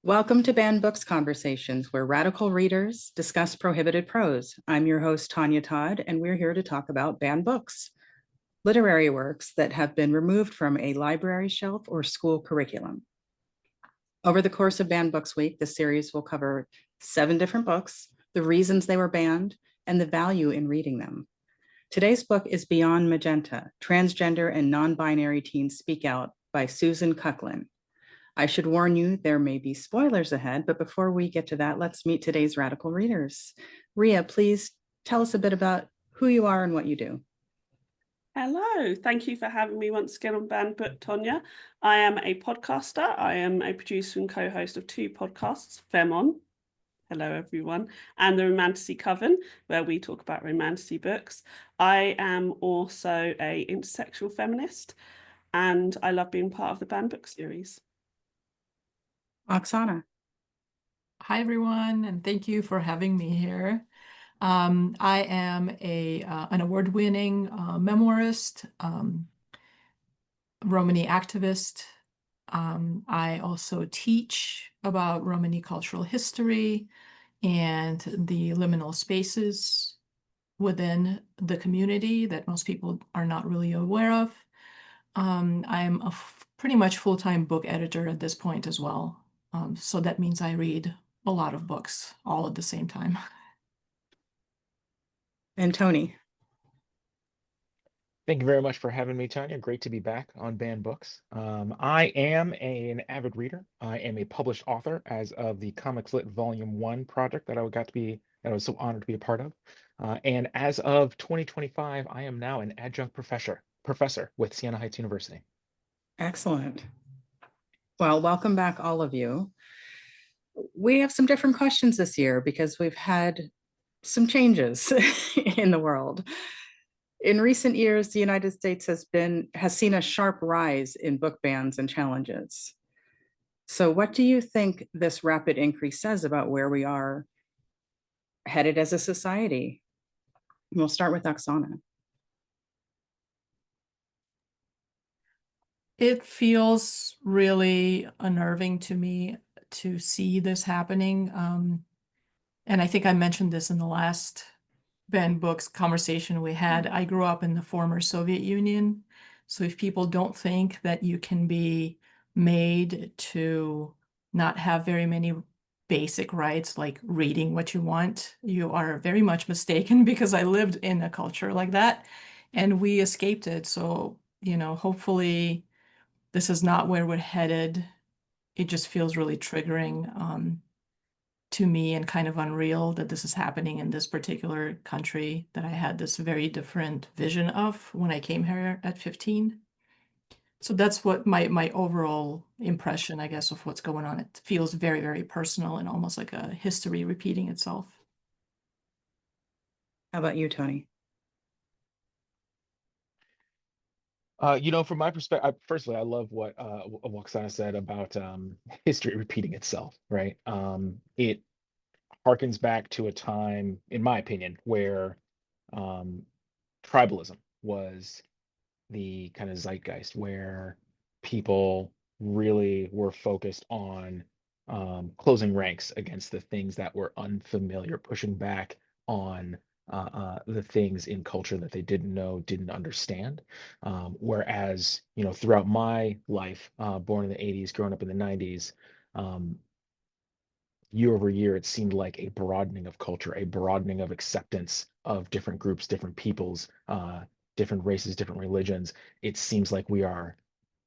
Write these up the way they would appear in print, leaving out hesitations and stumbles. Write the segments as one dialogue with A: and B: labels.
A: Welcome to Banned Books Conversations, where radical readers discuss prohibited prose. I'm your host, Tonya Todd, and we're here to talk about banned books, literary works that have been removed from a library shelf or school curriculum. Over the course of Banned Books Week, the series will cover 7 different books, the reasons they were banned, and the value in reading them. Today's book is Beyond Magenta, Transgender and Nonbinary Teens Speak Out by Susan Kuklin. I should warn you, there may be spoilers ahead, but before we get to that, let's meet today's radical readers. Ria, please tell us a bit about who you are and what you do.
B: Hello, thank you for having me once again on Banned Book, Tonya. I am a podcaster. I am a producer and co-host of 2 podcasts, Femon, hello everyone, and the Romantasy Coven, where we talk about romantasy books. I am also a intersexual feminist, and I love being part of the Banned Book series.
A: Oksana.
C: Hi, everyone, and thank you for having me here. I am an award-winning memoirist, Romani activist. I also teach about Romani cultural history and the liminal spaces within the community that most people are not really aware of. I'm a pretty much full-time book editor at this point as well. So that means I read a lot of books all at the same time.
A: And Tony.
D: Thank you very much for having me, Tonya. Great to be back on Banned Books. I am an avid reader. I am a published author as of the Comics Lit Volume 1 project that I was so honored to be a part of. And as of 2025, I am now an adjunct professor with Siena Heights University.
A: Excellent. Well, welcome back, all of you. We have some different questions this year because we've had some changes in the world. In recent years, the United States has seen a sharp rise in book bans and challenges. So what do you think this rapid increase says about where we are headed as a society? We'll start with Oksana.
C: It feels really unnerving to me to see this happening. And I think I mentioned this in the last Banned Books conversation we had. I grew up in the former Soviet Union. So if people don't think that you can be made to not have very many basic rights, like reading what you want, you are very much mistaken, because I lived in a culture like that and we escaped it. So, hopefully this is not where we're headed. It just feels really triggering to me and kind of unreal that this is happening in this particular country that I had this very different vision of when I came here at 15. So that's what my overall impression, I guess, of what's going on. It feels very, very personal and almost like a history repeating itself.
A: How about you, Tony?
D: From my perspective, firstly, I love what Oksana said about history repeating itself, right? It harkens back to a time, in my opinion, where tribalism was the kind of zeitgeist, where people really were focused on closing ranks against the things that were unfamiliar, pushing back on the things in culture that they didn't know, didn't understand. Whereas, throughout my life, born in the 80s, growing up in the 90s, year over year, it seemed like a broadening of culture, a broadening of acceptance of different groups, different peoples, different races, different religions. It seems like we are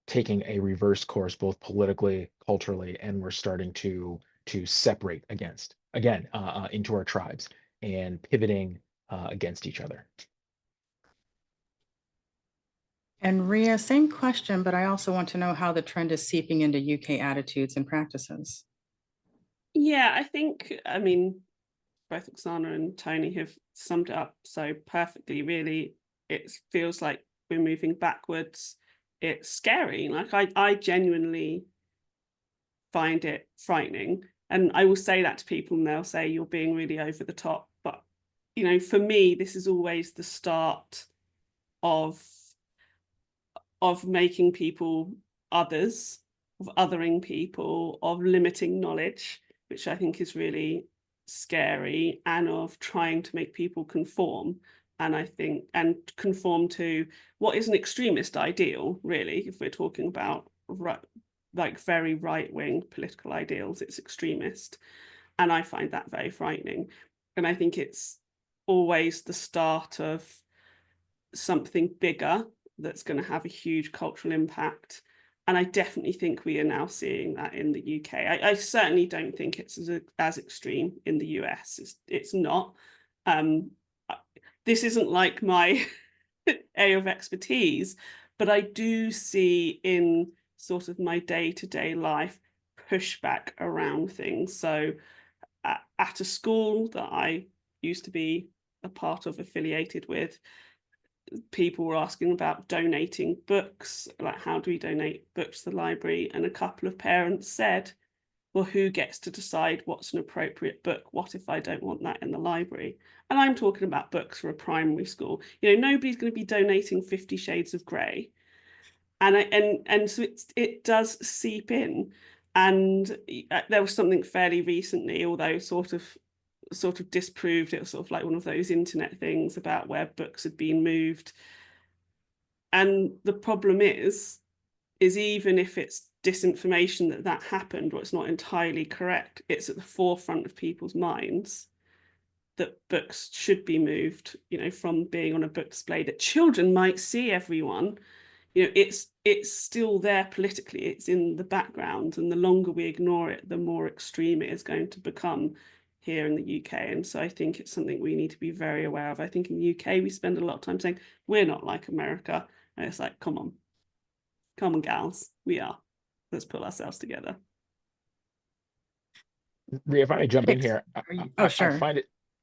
D: taking a reverse course, both politically, culturally, and we're starting to separate into our tribes and pivoting against each other.
A: And Ria, same question, but I also want to know how the trend is seeping into UK attitudes and practices.
B: Yeah, I think, both Oksana and Tony have summed it up so perfectly, really. It feels like we're moving backwards. It's scary. Like, I genuinely find it frightening. And I will say that to people and they'll say, you're being really over the top. But, for me, this is always the start of making people others, othering people, of limiting knowledge, which I think is really scary, and of trying to make people conform. And I think, and conform to what is an extremist ideal, really, if we're talking about like very right-wing political ideals, it's extremist. And I find that very frightening. And I think it's always the start of something bigger that's going to have a huge cultural impact. And I definitely think we are now seeing that in the UK. I certainly don't think it's as extreme in the US. It's not. This isn't like my area of expertise, but I do see in sort of my day-to-day life pushback around things. So at a school that I used to be a part of, affiliated with, people were asking about donating books, like how do we donate books to the library? And a couple of parents said, well, who gets to decide what's an appropriate book? What if I don't want that in the library? And I'm talking about books for a primary school. You know, nobody's going to be donating 50 Shades of Grey. And so it does seep in. And there was something fairly recently, although sort of disproved, it was sort of like one of those internet things about where books had been moved. And the problem is even if it's disinformation that happened, or it's not entirely correct, it's at the forefront of people's minds that books should be moved, you know, from being on a book display that children might see, everyone. You know, it's still there politically, it's in the background, and the longer we ignore it, the more extreme it is going to become here in the UK. And so I think it's something we need to be very aware of. I think in the UK we spend a lot of time saying we're not like America, and it's like, come on gals, we are. Let's pull ourselves together.
D: Ria, if I may jump in here,
A: Sure.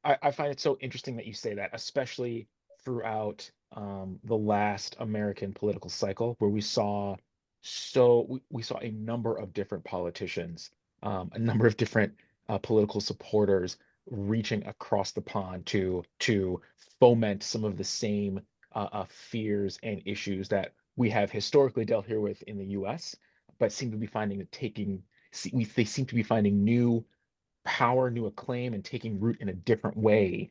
D: I find it so interesting that you say that, especially throughout the last American political cycle, where we saw a number of different politicians, a number of different political supporters reaching across the pond to foment some of the same fears and issues that we have historically dealt here with in the US, but seem to be they seem to be finding new power, new acclaim, and taking root in a different way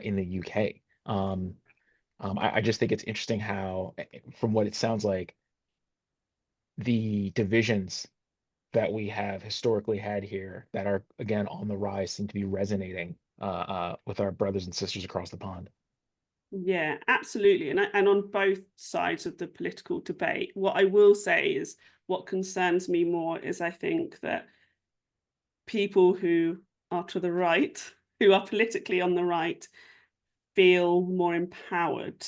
D: in the UK. I just think it's interesting how, from what it sounds like, the divisions that we have historically had here that are again on the rise seem to be resonating with our brothers and sisters across the pond.
B: Yeah, absolutely. And on both sides of the political debate, what I will say is what concerns me more is I think that people who are to the right, who are politically on the right, feel more empowered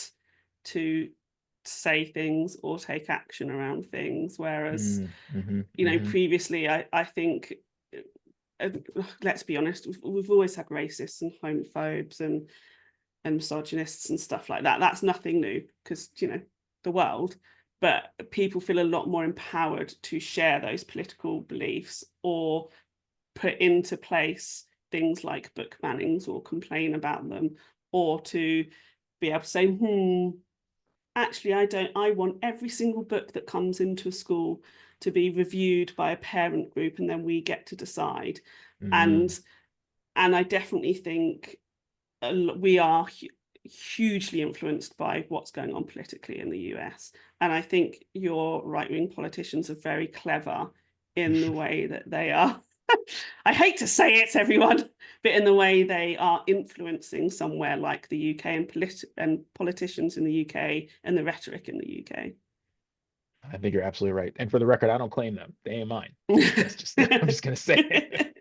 B: to say things or take action around things. Whereas, you know, previously, I think, let's be honest, we've always had racists and homophobes and misogynists and stuff like that. That's nothing new, because, you know, the world. But people feel a lot more empowered to share those political beliefs or put into place things like book bannings or complain about them, or to be able to say, actually, I want every single book that comes into a school to be reviewed by a parent group, and then we get to decide. And I definitely think we are hugely influenced by what's going on politically in the US. And I think your right-wing politicians are very clever in the way that they are. I hate to say it, everyone, but in the way they are influencing somewhere like the UK and politicians in the UK and the rhetoric in the UK.
D: I think you're absolutely right. And for the record, I don't claim them. They ain't mine. I'm just going to say it.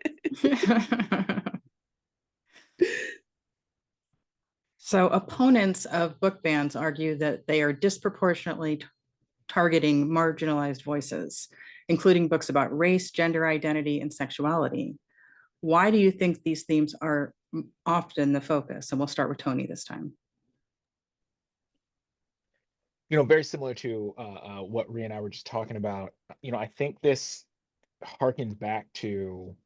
A: So opponents of book bans argue that they are disproportionately targeting marginalized voices, including books about race, gender identity, and sexuality. Why do you think these themes are often the focus? And we'll start with Tony this time.
D: You know, very similar to what Ria and I were just talking about. You know, I think this harkens back to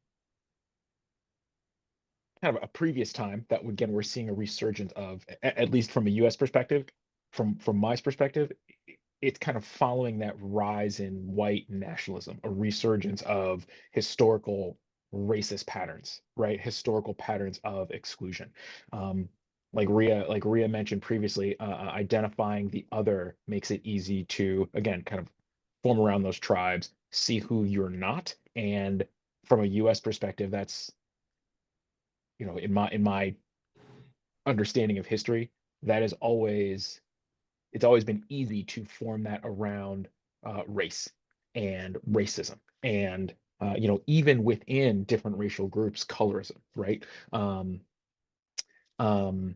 D: kind of a previous time that, again, we're seeing a resurgence of, at least from a US perspective, from my perspective, it's kind of following that rise in white nationalism, a resurgence of historical racist patterns, right? Historical patterns of exclusion. Like Ria mentioned previously, identifying the other makes it easy to, again, kind of form around those tribes, see who you're not. And from a US perspective, that's, in my understanding of history, that is always, it's always been easy to form that around race and racism, and even within different racial groups, colorism, right? um,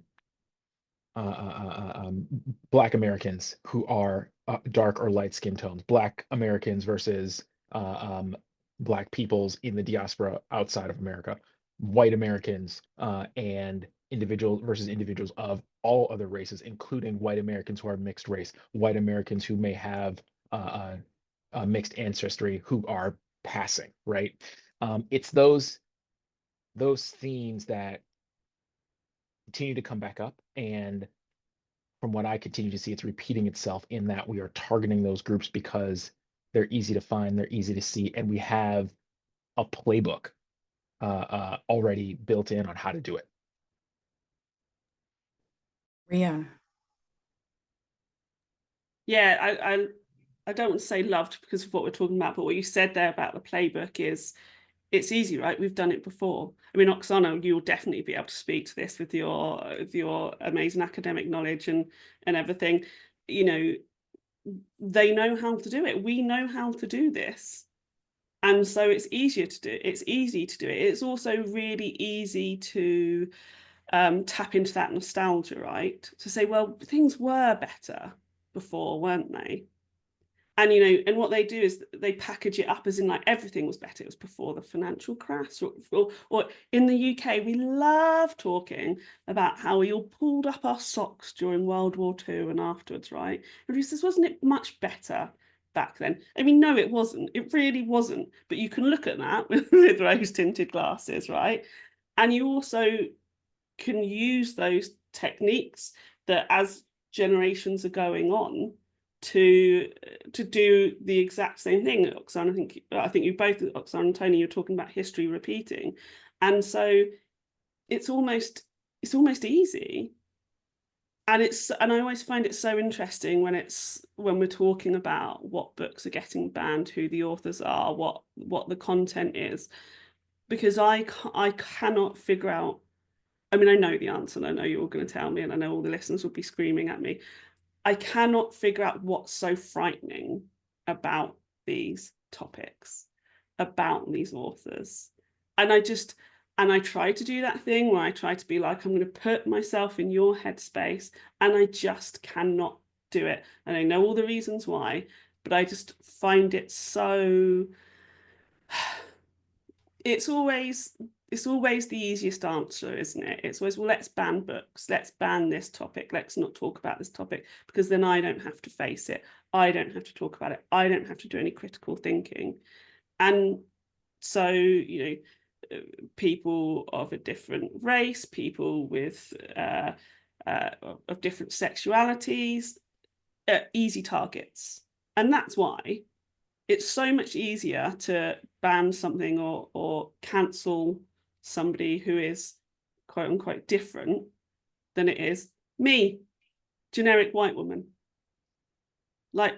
D: um, Black Americans who are dark or light skin tones, Black Americans versus Black peoples in the diaspora outside of America, white Americans and individuals versus individuals of all other races, including white Americans who are mixed race, white Americans who may have mixed ancestry who are passing, right? It's those themes that continue to come back up, and from what I continue to see, it's repeating itself in that we are targeting those groups because they're easy to find, they're easy to see, and we have a playbook already built in on how to do it.
A: Ria.
B: Yeah, I don't want to say loved because of what we're talking about, but what you said there about the playbook is, it's easy, right? We've done it before. I mean, Oksana, you'll definitely be able to speak to this with your amazing academic knowledge and everything. They know how to do it. We know how to do this. And so it's easier to do. It's easy to do it. It's also really easy to tap into that nostalgia, right? To say, well, things were better before, weren't they? And and what they do is they package it up as in like everything was better. It was before the financial crash, or in the UK, we love talking about how we all pulled up our socks during World War II and afterwards, right? And he says, wasn't it much better back then? I mean, no, it wasn't. It really wasn't. But you can look at that with rose-tinted glasses, right? And you also can use those techniques that as generations are going on to do the exact same thing. Oksana, I think you both, Oksana and Tony, you're talking about history repeating, and so it's almost easy. And I always find it so interesting when we're talking about what books are getting banned, who the authors are, what the content is, because I cannot figure out. I mean, I know the answer, and I know you're all going to tell me, and I know all the listeners will be screaming at me. I cannot figure out what's so frightening about these topics, about these authors. And I try to do that thing where I try to be like, I'm going to put myself in your headspace, and I just cannot do it. And I know all the reasons why, but I just find it so... It's always the easiest answer, isn't it? It's always, well, let's ban books, let's ban this topic, let's not talk about this topic, because then I don't have to face it, I don't have to talk about it, I don't have to do any critical thinking. And so people of a different race, people with of different sexualities, easy targets. And that's why it's so much easier to ban something or cancel somebody who is quote unquote different than it is me, generic white woman. Like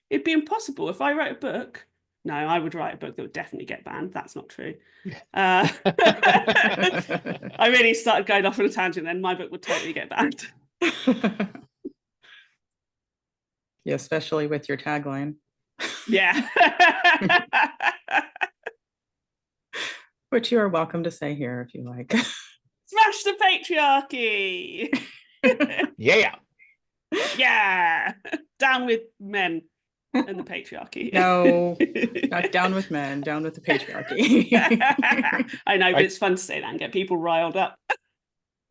B: it'd be impossible if I wrote a book. No, I would write a book that would definitely get banned. That's not true. I really started going off on a tangent then. My book would totally get banned.
A: Yeah, especially with your tagline.
B: Yeah.
A: Which you are welcome to say here if you like.
B: Smash the patriarchy.
D: Yeah.
B: Yeah. Down with men and the patriarchy.
A: No, not down with men, down with the patriarchy.
B: I know, but it's fun to say that and get people riled up.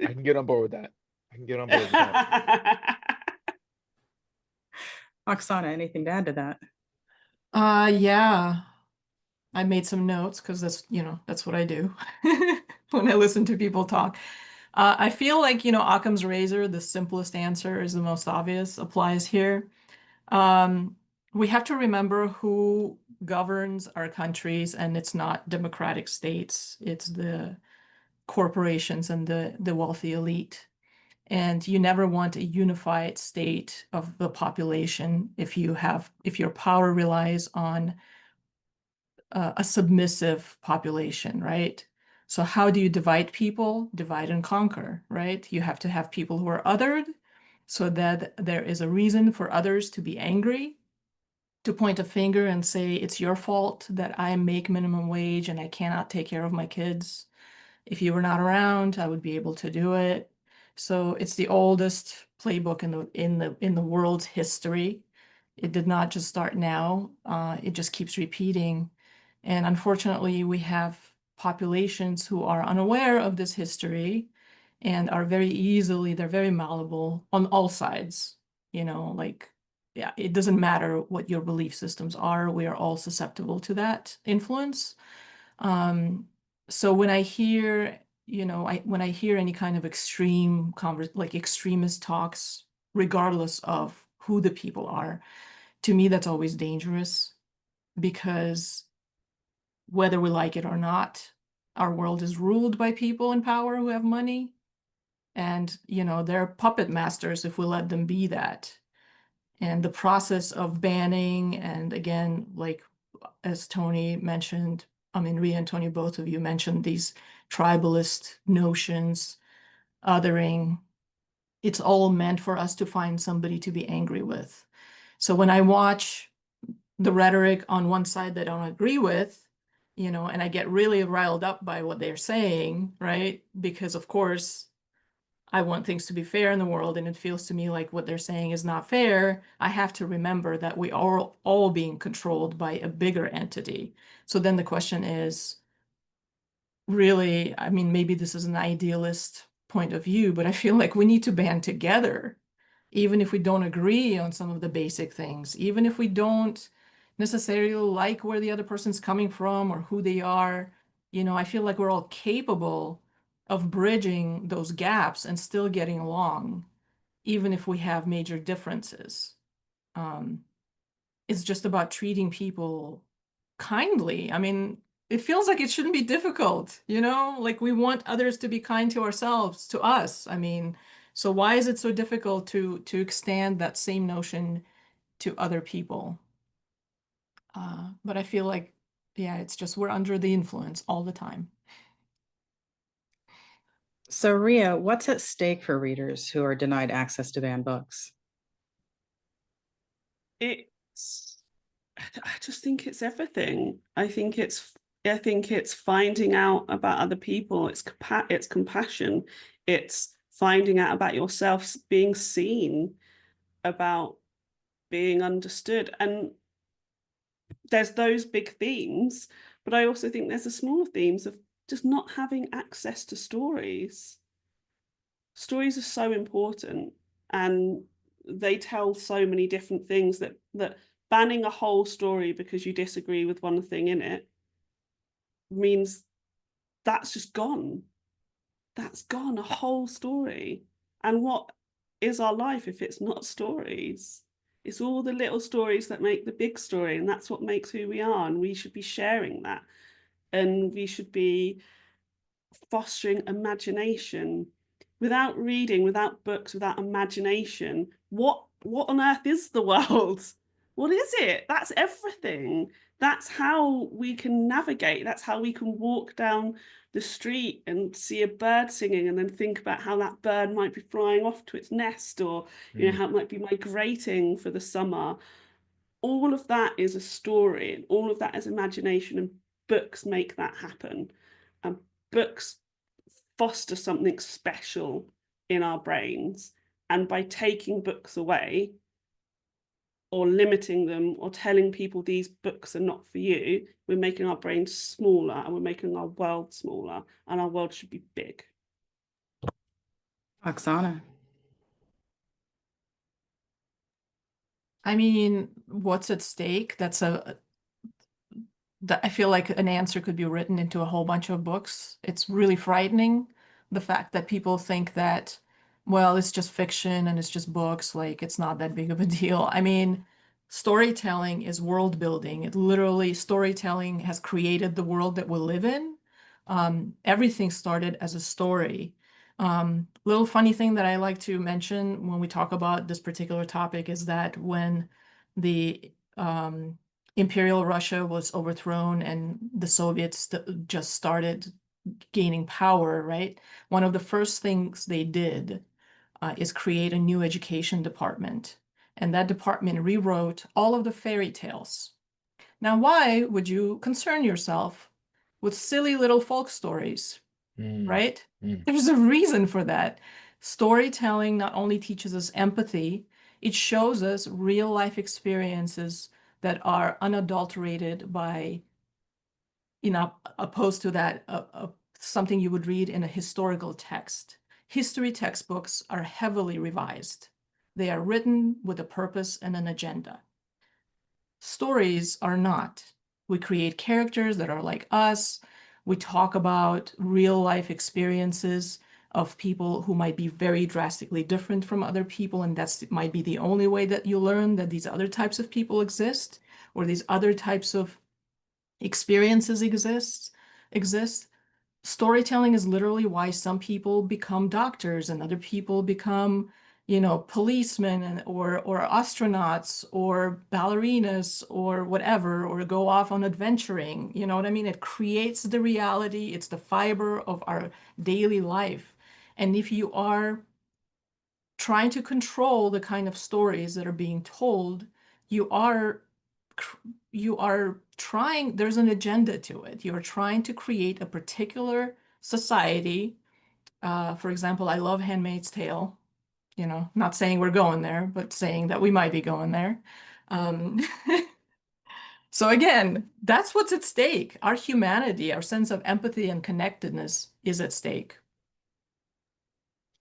D: I can get on board with that.
A: Oksana, anything to add to that?
C: Yeah, I made some notes because that's what I do when I listen to people talk. I feel like, Occam's razor, the simplest answer is the most obvious, applies here. We have to remember who governs our countries, and it's not democratic states, it's the corporations and the wealthy elite. And you never want a unified state of the population if your power relies on a submissive population, right? So how do you divide people? Divide and conquer, right? You have to have people who are othered so that there is a reason for others to be angry, to point a finger and say, it's your fault that I make minimum wage and I cannot take care of my kids. If you were not around, I would be able to do it. So it's the oldest playbook in the world's history. It did not just start now. It just keeps repeating. And unfortunately, we have populations who are unaware of this history and are they're very malleable on all sides. Like, yeah, it doesn't matter what your belief systems are. We are all susceptible to that influence. So when I hear, when I hear any kind of like extremist talks, regardless of who the people are, to me, that's always dangerous, because whether we like it or not, our world is ruled by people in power who have money. And, they're puppet masters if we let them be that. And the process of banning, and again, like as Tony mentioned, Ria and Tony, both of you mentioned these tribalist notions, othering. It's all meant for us to find somebody to be angry with. So when I watch the rhetoric on one side that I don't agree with, and I get really riled up by what they're saying, right? Because of course, I want things to be fair in the world, and it feels to me like what they're saying is not fair. I have to remember that we are all being controlled by a bigger entity. So then the question is, really, maybe this is an idealist point of view, but I feel like we need to band together, even if we don't agree on some of the basic things, even if we don't necessarily like where the other person's coming from or who they are. I feel like we're all capable of bridging those gaps and still getting along, even if we have major differences. It's just about treating people kindly. It feels like it shouldn't be difficult, like we want others to be kind to ourselves, to us. So why is it so difficult to extend that same notion to other people? But I feel like, yeah, it's just we're under the influence all the time.
A: So Ria, what's at stake for readers who are denied access to banned books?
B: I just think it's everything. I think it's finding out about other people. It's compassion. It's finding out about yourself, being seen, about being understood. And there's those big themes, but I also think there's the smaller themes of just not having access to stories. Stories are so important, and they tell so many different things that banning a whole story because you disagree with one thing in it means that's just gone. That's gone, a whole story. And what is our life if it's not stories? It's all the little stories that make the big story, and that's what makes who we are. And we should be sharing that, and we should be fostering imagination. Without reading, without books, without imagination, what on earth is the world? What is it? That's everything. That's how we can navigate. That's how we can walk down the street and see a bird singing and then think about how that bird might be flying off to its nest, or how it might be migrating for the summer. All of that is a story, and all of that is imagination, and books make that happen. And books foster something special in our brains. And by taking books away, or limiting them, or telling people these books are not for you, we're making our brains smaller, and we're making our world smaller, and our world should be big.
A: Oksana.
C: What's at stake? I feel like an answer could be written into a whole bunch of books. It's really frightening, the fact that people think that, well, it's just fiction and it's just books, like it's not that big of a deal. storytelling is world building. It literally, storytelling has created the world that we live in. Everything started as a story. Little funny thing that I like to mention when we talk about this particular topic is that when the Imperial Russia was overthrown and the Soviets just started gaining power, right? One of the first things they did is create a new education department. And that department rewrote all of the fairy tales. Now, why would you concern yourself with silly little folk stories, right? There's a reason for that. Storytelling not only teaches us empathy, it shows us real life experiences that are unadulterated by, opposed to that, something you would read in a historical text. History textbooks are heavily revised. They are written with a purpose and an agenda. Stories are not. We create characters that are like us. We talk about real life experiences of people who might be very drastically different from other people, and that might be the only way that you learn that these other types of people exist, or these other types of experiences exist. Storytelling is literally why some people become doctors and other people become, policemen or astronauts or ballerinas or whatever, or go off on adventuring. You know what I mean? It creates the reality. It's the fiber of our daily life. And if you are trying to control the kind of stories that are being told, you are trying, there's an agenda to it. You're trying to create a particular society. For example, I love Handmaid's Tale, not saying we're going there, but saying that we might be going there. So again, that's what's at stake. Our humanity, our sense of empathy and connectedness is at stake.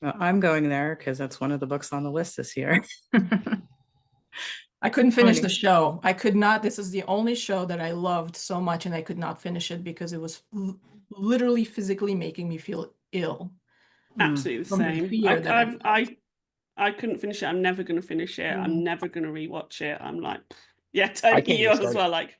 A: Well, I'm going there because that's one of the books on the list this year.
C: I couldn't finish the
A: Tony.
C: show. I could not. This is the only show that I loved so much, and I could not finish it because it was literally physically making me feel ill.
B: Absolutely the
C: From the
B: same.
C: fear that I felt.
B: I couldn't finish it. I'm never going to finish it. I'm
C: Mm.
B: never going to rewatch it. I'm like, yeah,
D: I
B: Tony,
D: can't
B: you
D: even
B: as
D: start it.
B: well. Like,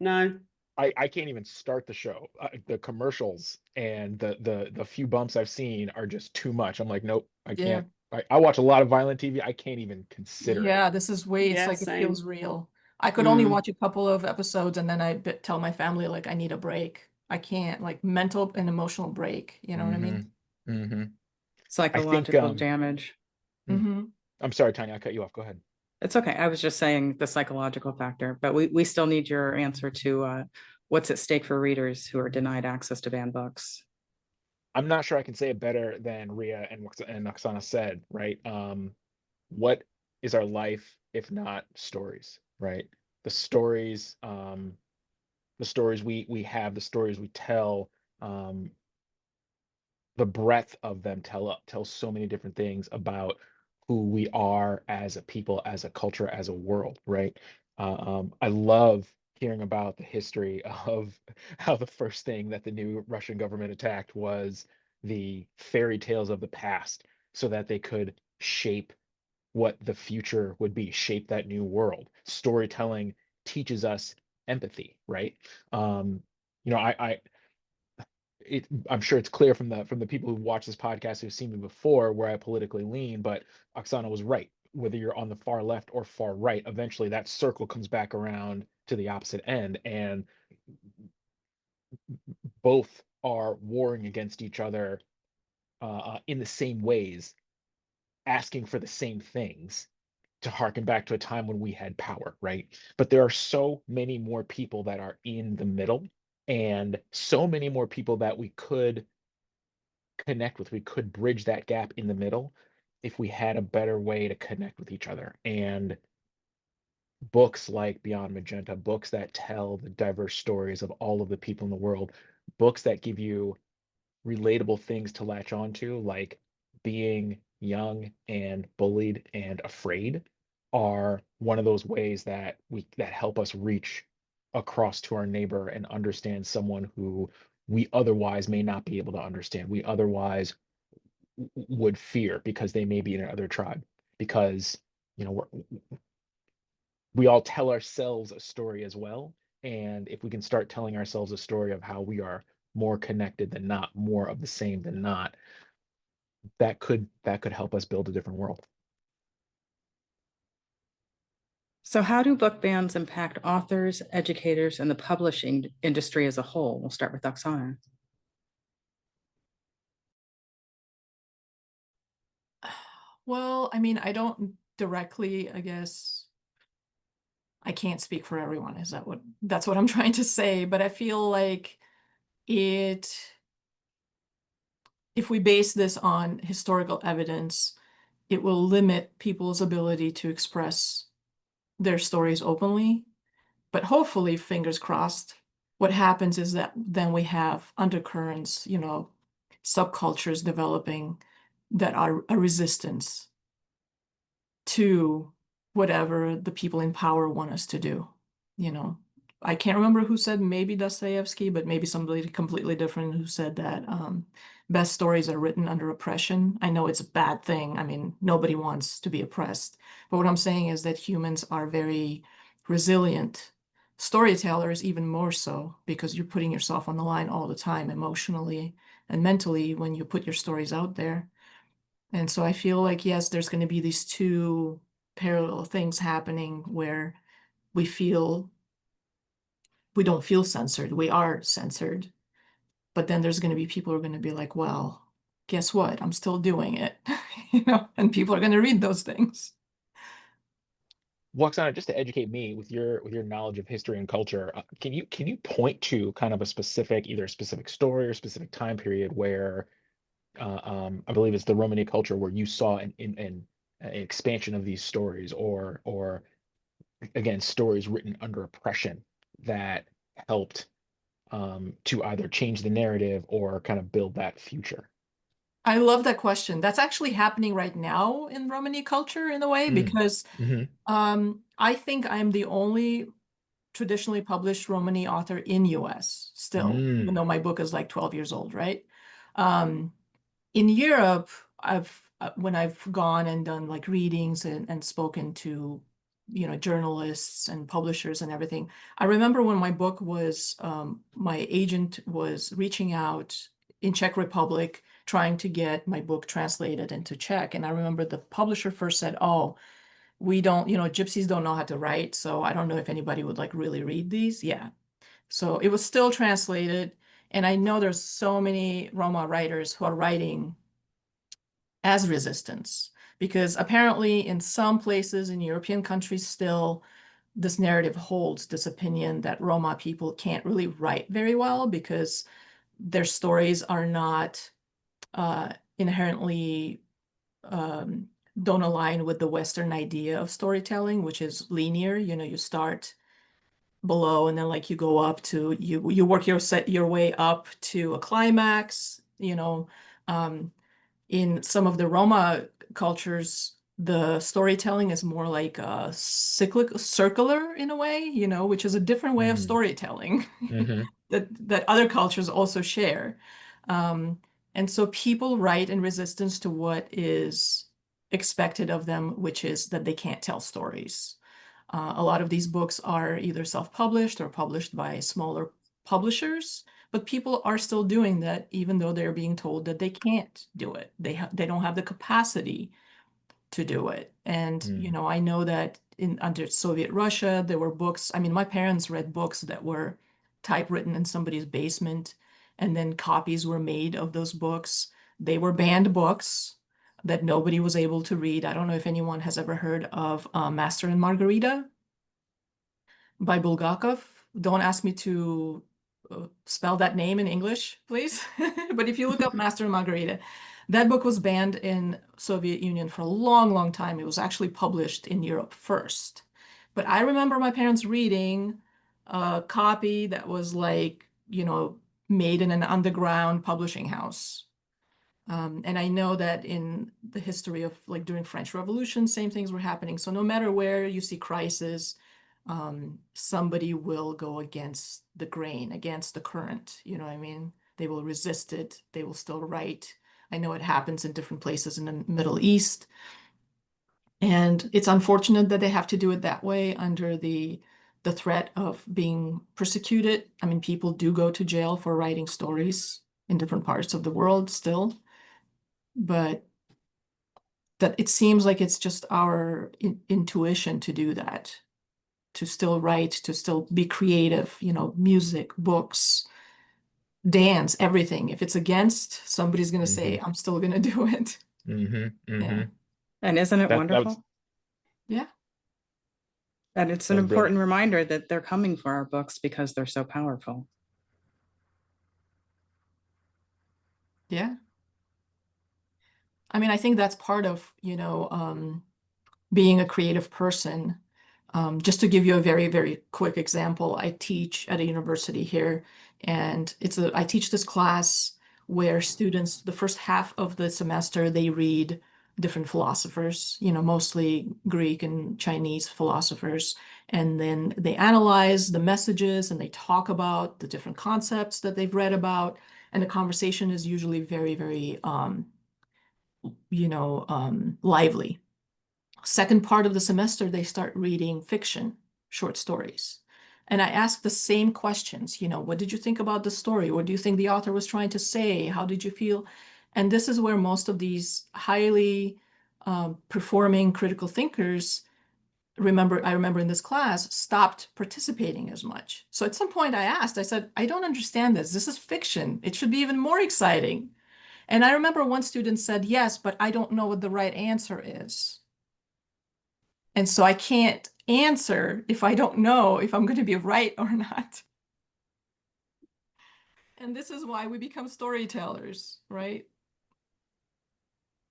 B: no.
D: I can't even start the show. The commercials and the few bumps I've seen are just too much. I'm like, nope, I
C: Yeah.
D: can't. I watch a lot of violent TV. I can't even consider it.
C: Yeah, this is way, it's
B: Yeah,
C: like it feels
B: same.
C: real. I could only
A: Mm.
C: watch a couple of episodes and then I tell my family, like, I need a break. I can't, like, mental and emotional break. You know what I mean?
D: Mm-hmm. I think
A: Psychological damage.
C: Mm-hmm.
D: I'm sorry, Tanya, I cut you off. Go ahead.
A: It's okay. I was just saying the psychological factor, but we still need your answer to what's at stake for readers who are denied access to banned books.
D: I'm not sure I can say it better than Ria and Oksana said, right? What is our life if not stories, right? The stories, we have, the stories we tell, the breadth of them tell so many different things about who we are as a people, as a culture, as a world, right? I love hearing about the history of how the first thing that the new Russian government attacked was the fairy tales of the past, so that they could shape what the future would be, shape that new world. Storytelling teaches us empathy, right? I'm sure it's clear from the people who've watched this podcast who've seen me before where I politically lean, but Oksana was right. Whether you're on the far left or far right, eventually that circle comes back around to the opposite end, and both are warring against each other in the same ways, asking for the same things, to harken back to a time when we had power, right? But there are so many more people that are in the middle, and so many more people that we could connect with. We could bridge that gap in the middle if we had a better way to connect with each other. And books like Beyond Magenta, books that tell the diverse stories of all of the people in the world, books that give you relatable things to latch onto, like being young and bullied and afraid, are one of those ways that help us reach across to our neighbor and understand someone who we otherwise may not be able to understand. We otherwise would fear because they may be in another tribe, because you know we all tell ourselves a story as well. And if we can start telling ourselves a story of how we are more connected than not, more of the same than not, that could help us build a different world.
A: So how do book bans impact authors, educators, and the publishing industry as a whole? We'll start with Oksana.
C: Well, I mean, I don't directly, I guess, I can't speak for everyone. That's what I'm trying to say, but I feel like if we base this on historical evidence, it will limit people's ability to express their stories openly. But hopefully, fingers crossed, what happens is that then we have undercurrents, subcultures developing that are a resistance to whatever the people in power want us to do. I can't remember who said, maybe Dostoevsky, but maybe somebody completely different who said that best stories are written under oppression. I know it's a bad thing. I mean, nobody wants to be oppressed. But what I'm saying is that humans are very resilient. Storytellers, even more so, because you're putting yourself on the line all the time, emotionally and mentally, when you put your stories out there. And so I feel like, yes, there's going to be these two parallel things happening where we don't feel censored. We are censored. But then there's going to be people who are going to be like, well, guess what? I'm still doing it. And people are going to read those things.
D: Oksana, just to educate me with your knowledge of history and culture, can you point to kind of either a specific story or specific time period where I believe it's the Romani culture where you saw an expansion of these stories, or again, stories written under oppression that helped to either change the narrative or kind of build that future?
C: I love that question. That's actually happening right now in Romani culture in a way, because I think I'm the only traditionally published Romani author in US still, even though my book is like 12 years old, right? In Europe, when I've gone and done like readings and spoken to, journalists and publishers and everything, I remember when my book was, my agent was reaching out in Czech Republic, trying to get my book translated into Czech. And I remember the publisher first said, oh, we don't, gypsies don't know how to write. So I don't know if anybody would like really read these. Yeah. So it was still translated. And I know there's so many Roma writers who are writing as resistance, because apparently in some places in European countries still this narrative holds this opinion that Roma people can't really write very well because their stories are not inherently don't align with the Western idea of storytelling, which is linear. You start below and then like you go up to you work your way up to a climax. In some of the Roma cultures, the storytelling is more like a circular in a way, which is a different way of storytelling that other cultures also share. And so people write in resistance to what is expected of them, which is that they can't tell stories. A lot of these books are either self-published or published by smaller publishers, but people are still doing that, even though they're being told that they can't do it. They don't have the capacity to do it. And, I know that under Soviet Russia, there were books. I mean, my parents read books that were typewritten in somebody's basement, and then copies were made of those books. They were banned books that nobody was able to read. I don't know if anyone has ever heard of Master and Margarita by Bulgakov. Don't ask me to spell that name in English, please. But if you look up Master and Margarita, that book was banned in Soviet Union for a long, long time. It was actually published in Europe first. But I remember my parents reading a copy that was like, made in an underground publishing house. And I know that in the history of like during French Revolution, same things were happening. So no matter where you see crisis, somebody will go against the grain, against the current. You know what I mean? They will resist it. They will still write. I know it happens in different places in the Middle East. And it's unfortunate that they have to do it that way under the threat of being persecuted. I mean, people do go to jail for writing stories in different parts of the world still, but that it seems like it's just our intuition to do that, to still write, to still be creative, music, books, dance, everything. If it's against, somebody's going to say, I'm still going to do it. Yeah.
A: And isn't it wonderful?
C: Yeah.
A: And it's an important reminder that they're coming for our books because they're so powerful.
C: Yeah. I mean, I think that's part of, being a creative person. Just to give you a very, very quick example, I teach at a university here, and I teach this class where students, the first half of the semester, they read different philosophers, mostly Greek and Chinese philosophers. And then they analyze the messages and they talk about the different concepts that they've read about. And the conversation is usually very, very, lively. Second part of the semester, they start reading fiction, short stories. And I ask the same questions, what did you think about the story? What do you think the author was trying to say? How did you feel? And this is where most of these highly performing critical thinkers, I remember in this class, stopped participating as much. So at some point I said, I don't understand this. This is fiction. It should be even more exciting. And I remember one student said, yes, but I don't know what the right answer is. And so I can't answer if I don't know if I'm going to be right or not. And this is why we become storytellers, right?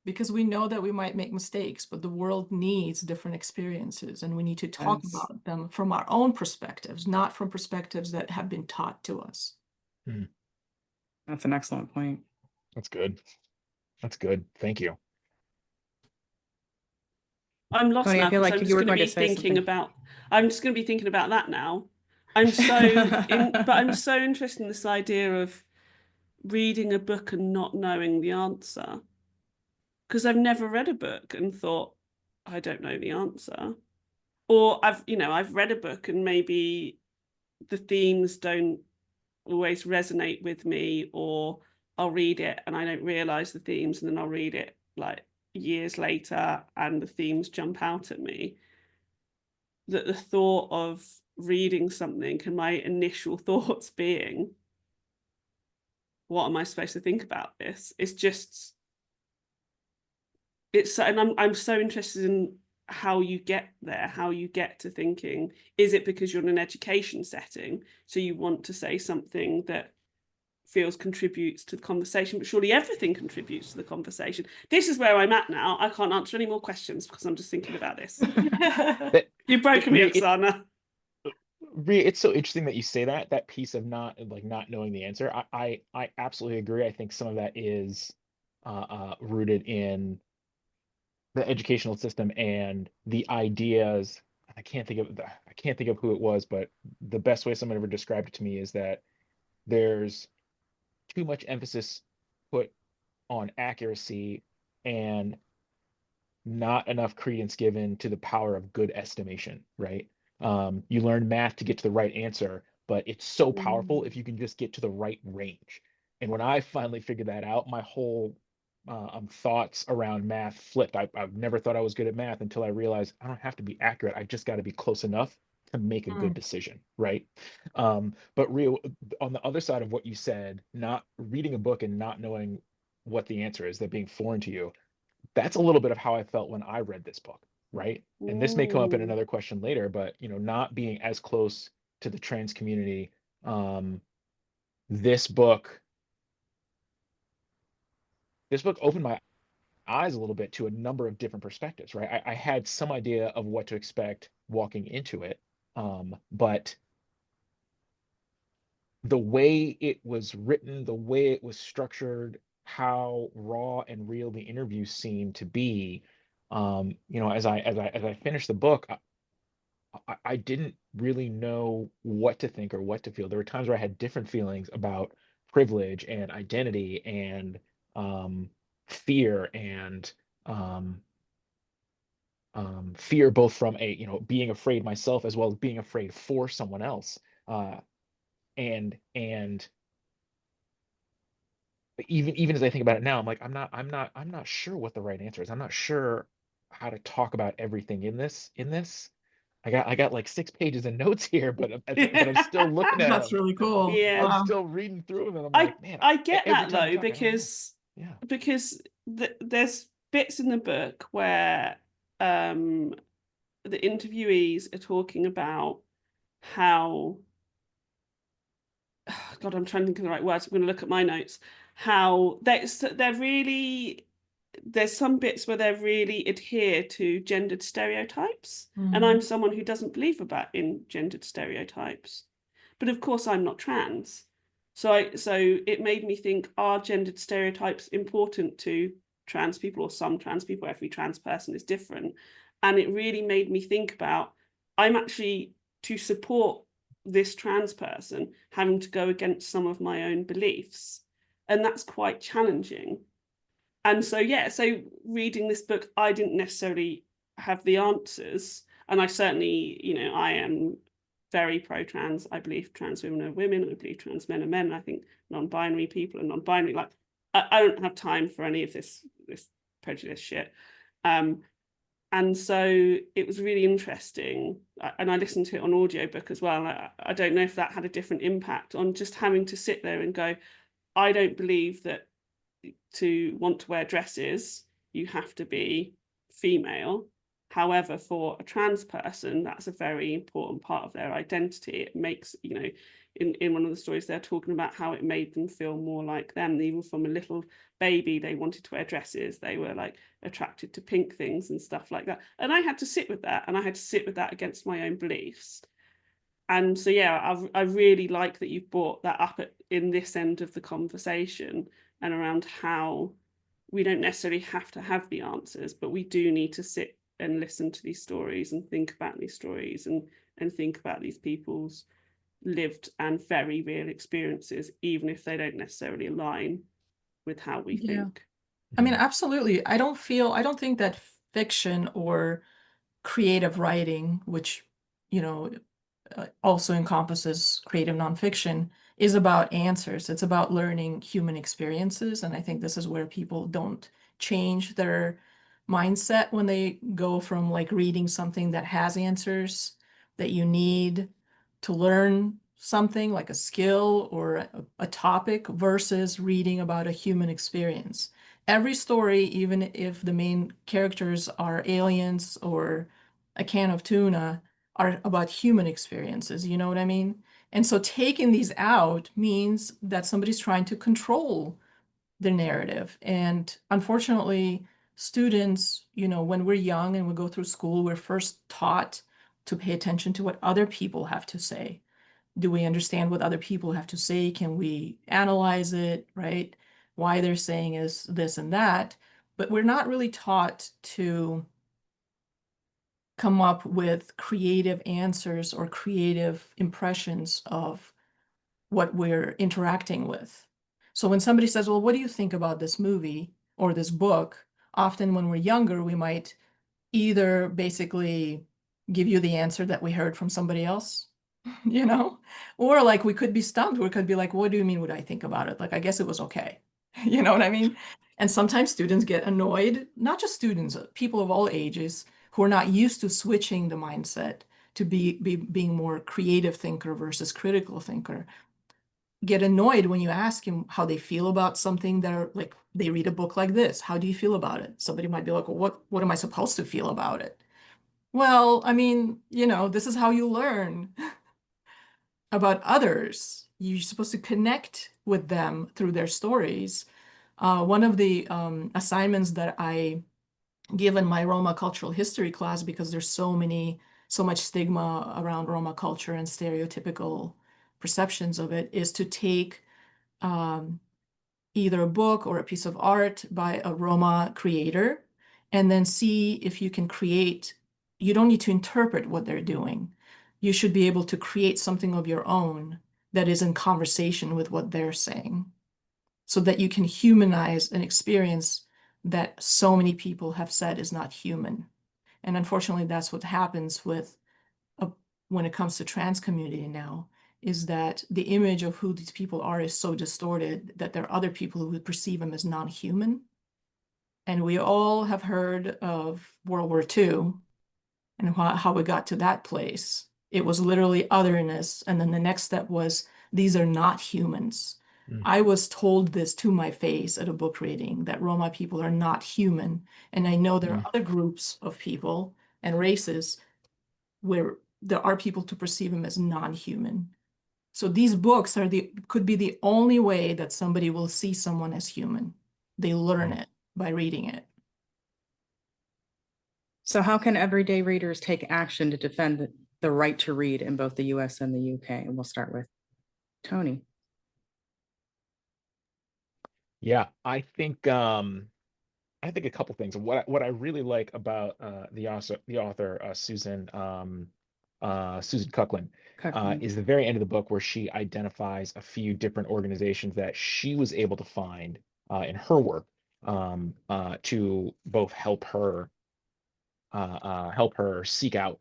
C: Because we know that we might make mistakes, but the world needs different experiences, and we need to talk about them from our own perspectives, not from perspectives that have been taught to us.
A: That's an excellent point.
D: That's good. That's good. Thank you.
B: I'm lost
A: Tony,
B: now
A: I feel
B: because
A: like
B: I'm
A: you
B: just
A: were
B: going to
A: going to
B: be
A: say
B: thinking
A: something.
B: about. I'm just going to be thinking about that now. But I'm so interested in this idea of reading a book and not knowing the answer, because I've never read a book and thought I don't know the answer, or I've read a book and maybe the themes don't always resonate with me, or I'll read it and I don't realize the themes, and then I'll read it like years later and the themes jump out at me. That the thought of reading something and my initial thoughts being, what am I supposed to think about this? And I'm so interested in how you get there, how you get to thinking. Is it because you're in an education setting, so you want to say something that feels contributes to the conversation, but surely everything contributes to the conversation? This is where I'm at now. I can't answer any more questions because I'm just thinking about this. You've broken me, Oksana.
D: It's so interesting that you say that piece of not knowing the answer. I absolutely agree. I think some of that is rooted in the educational system and the ideas. I can't think of who it was, but the best way someone ever described it to me is that there's too much emphasis put on accuracy and not enough credence given to the power of good estimation, right? You learn math to get to the right answer, but it's so powerful if you can just get to the right range. And when I finally figured that out, my whole thoughts around math flipped. I've never thought I was good at math until I realized I don't have to be accurate. I just got to be close enough to make a good decision, right? But real on the other side of what you said, not reading a book and not knowing what the answer is, that being foreign to you, that's a little bit of how I felt when I read this book, right? And this may come up in another question later, but not being as close to the trans community, this book opened my eyes a little bit to a number of different perspectives, right? I had some idea of what to expect walking into it, but the way it was written, the way it was structured, how raw and real the interviews seemed to be, as I finished the book, I didn't really know what to think or what to feel. There were times where I had different feelings about privilege and identity and fear and fear, both from being afraid myself as well as being afraid for someone else. And even as I think about it now, I'm like, I'm not sure what the right answer is. I'm not sure how to talk about everything in this. I got like 6 pages of notes here, but I'm still looking at
C: That's
D: them.
C: really cool.
B: Yeah.
D: I'm
C: Wow.
D: still reading through them, and I'm
B: I
D: like, man,
B: I get
D: every
B: that
D: time you
B: though,
D: talk, I don't know. Yeah.
B: because there's bits in the book where the interviewees are talking about how, God, I'm trying to think of the right words. I'm going to look at my notes. How they're really, there's some bits where they really adhere to gendered stereotypes, and I'm someone who doesn't believe in gendered stereotypes, but of course I'm not trans. So it made me think: are gendered stereotypes important to trans people, or some trans people? Every trans person is different, and it really made me think about: I'm actually, to support this trans person, having to go against some of my own beliefs, and that's quite challenging. And so reading this book, I didn't necessarily have the answers, and I certainly, I am very pro-trans. I believe trans women are women. I believe trans men are men. I think non-binary people are non-binary. Like, I don't have time for any of this prejudice shit. And so it was really interesting, and I listened to it on audiobook as well. I don't know if that had a different impact on just having to sit there and go, I don't believe that to want to wear dresses, you have to be female. However, for a trans person, that's a very important part of their identity. It makes, in one of the stories, they're talking about how it made them feel more like them. Even from a little baby, they wanted to wear dresses. They were like attracted to pink things and stuff like that. And I had to sit with that, and I had to sit with that against my own beliefs. And so, I really like that you've brought that up in this end of the conversation, and around how we don't necessarily have to have the answers, but we do need to sit and listen to these stories and think about these stories, and think about these people's lived and very real experiences, even if they don't necessarily align with how we think.
C: I mean, absolutely. I don't think that fiction or creative writing, which, also encompasses creative nonfiction, is about answers. It's about learning human experiences. And I think this is where people don't change their mindset when they go from like reading something that has answers that you need to learn something like a skill or a topic, versus reading about a human experience. Every story, even if the main characters are aliens or a can of tuna, are about human experiences. You know what I mean? And so taking these out means that somebody's trying to control the narrative. And unfortunately, students, when we're young and we go through school, we're first taught to pay attention to what other people have to say. Do we understand what other people have to say? Can we analyze it, right? Why they're saying is this and that. But we're not really taught to come up with creative answers or creative impressions of what we're interacting with. So when somebody says, well, what do you think about this movie or this book? Often when we're younger, we might either basically give you the answer that we heard from somebody else, or like we could be stumped. We could be like, what do you mean what I think about it? Like, I guess it was okay. You know what I mean? And sometimes students get annoyed, not just students, people of all ages who are not used to switching the mindset to being more creative thinker versus critical thinker, get annoyed when you ask him how they feel about something. They're like, they read a book like this. How do you feel about it? Somebody might be like, well, what am I supposed to feel about it? Well, I mean, this is how you learn about others. You're supposed to connect with them through their stories. One of the assignments that I give in my Roma cultural history class, because there's so much stigma around Roma culture and stereotypical perceptions of it, is to take either a book or a piece of art by a Roma creator, and then see if you can create. You don't need to interpret what they're doing. You should be able to create something of your own that is in conversation with what they're saying, so that you can humanize an experience that so many people have said is not human. And unfortunately, that's what happens with when it comes to trans community now, is that the image of who these people are is so distorted that there are other people who would perceive them as non-human. And we all have heard of World War II and how we got to that place. It was literally otherness. And then the next step was, these are not humans. I was told this to my face at a book reading, that Roma people are not human. And I know there are other groups of people and races where there are people to perceive them as non-human. So these books could be the only way that somebody will see someone as human. They learn it by reading it.
A: So how can everyday readers take action to defend the right to read in both the US and the UK? And we'll start with Tony.
D: Yeah, I think a couple things. What I really like about the author Susan Kuklin
A: Kuklin.
D: is the very end of the book, where she identifies a few different organizations that she was able to find in her work to both help her seek out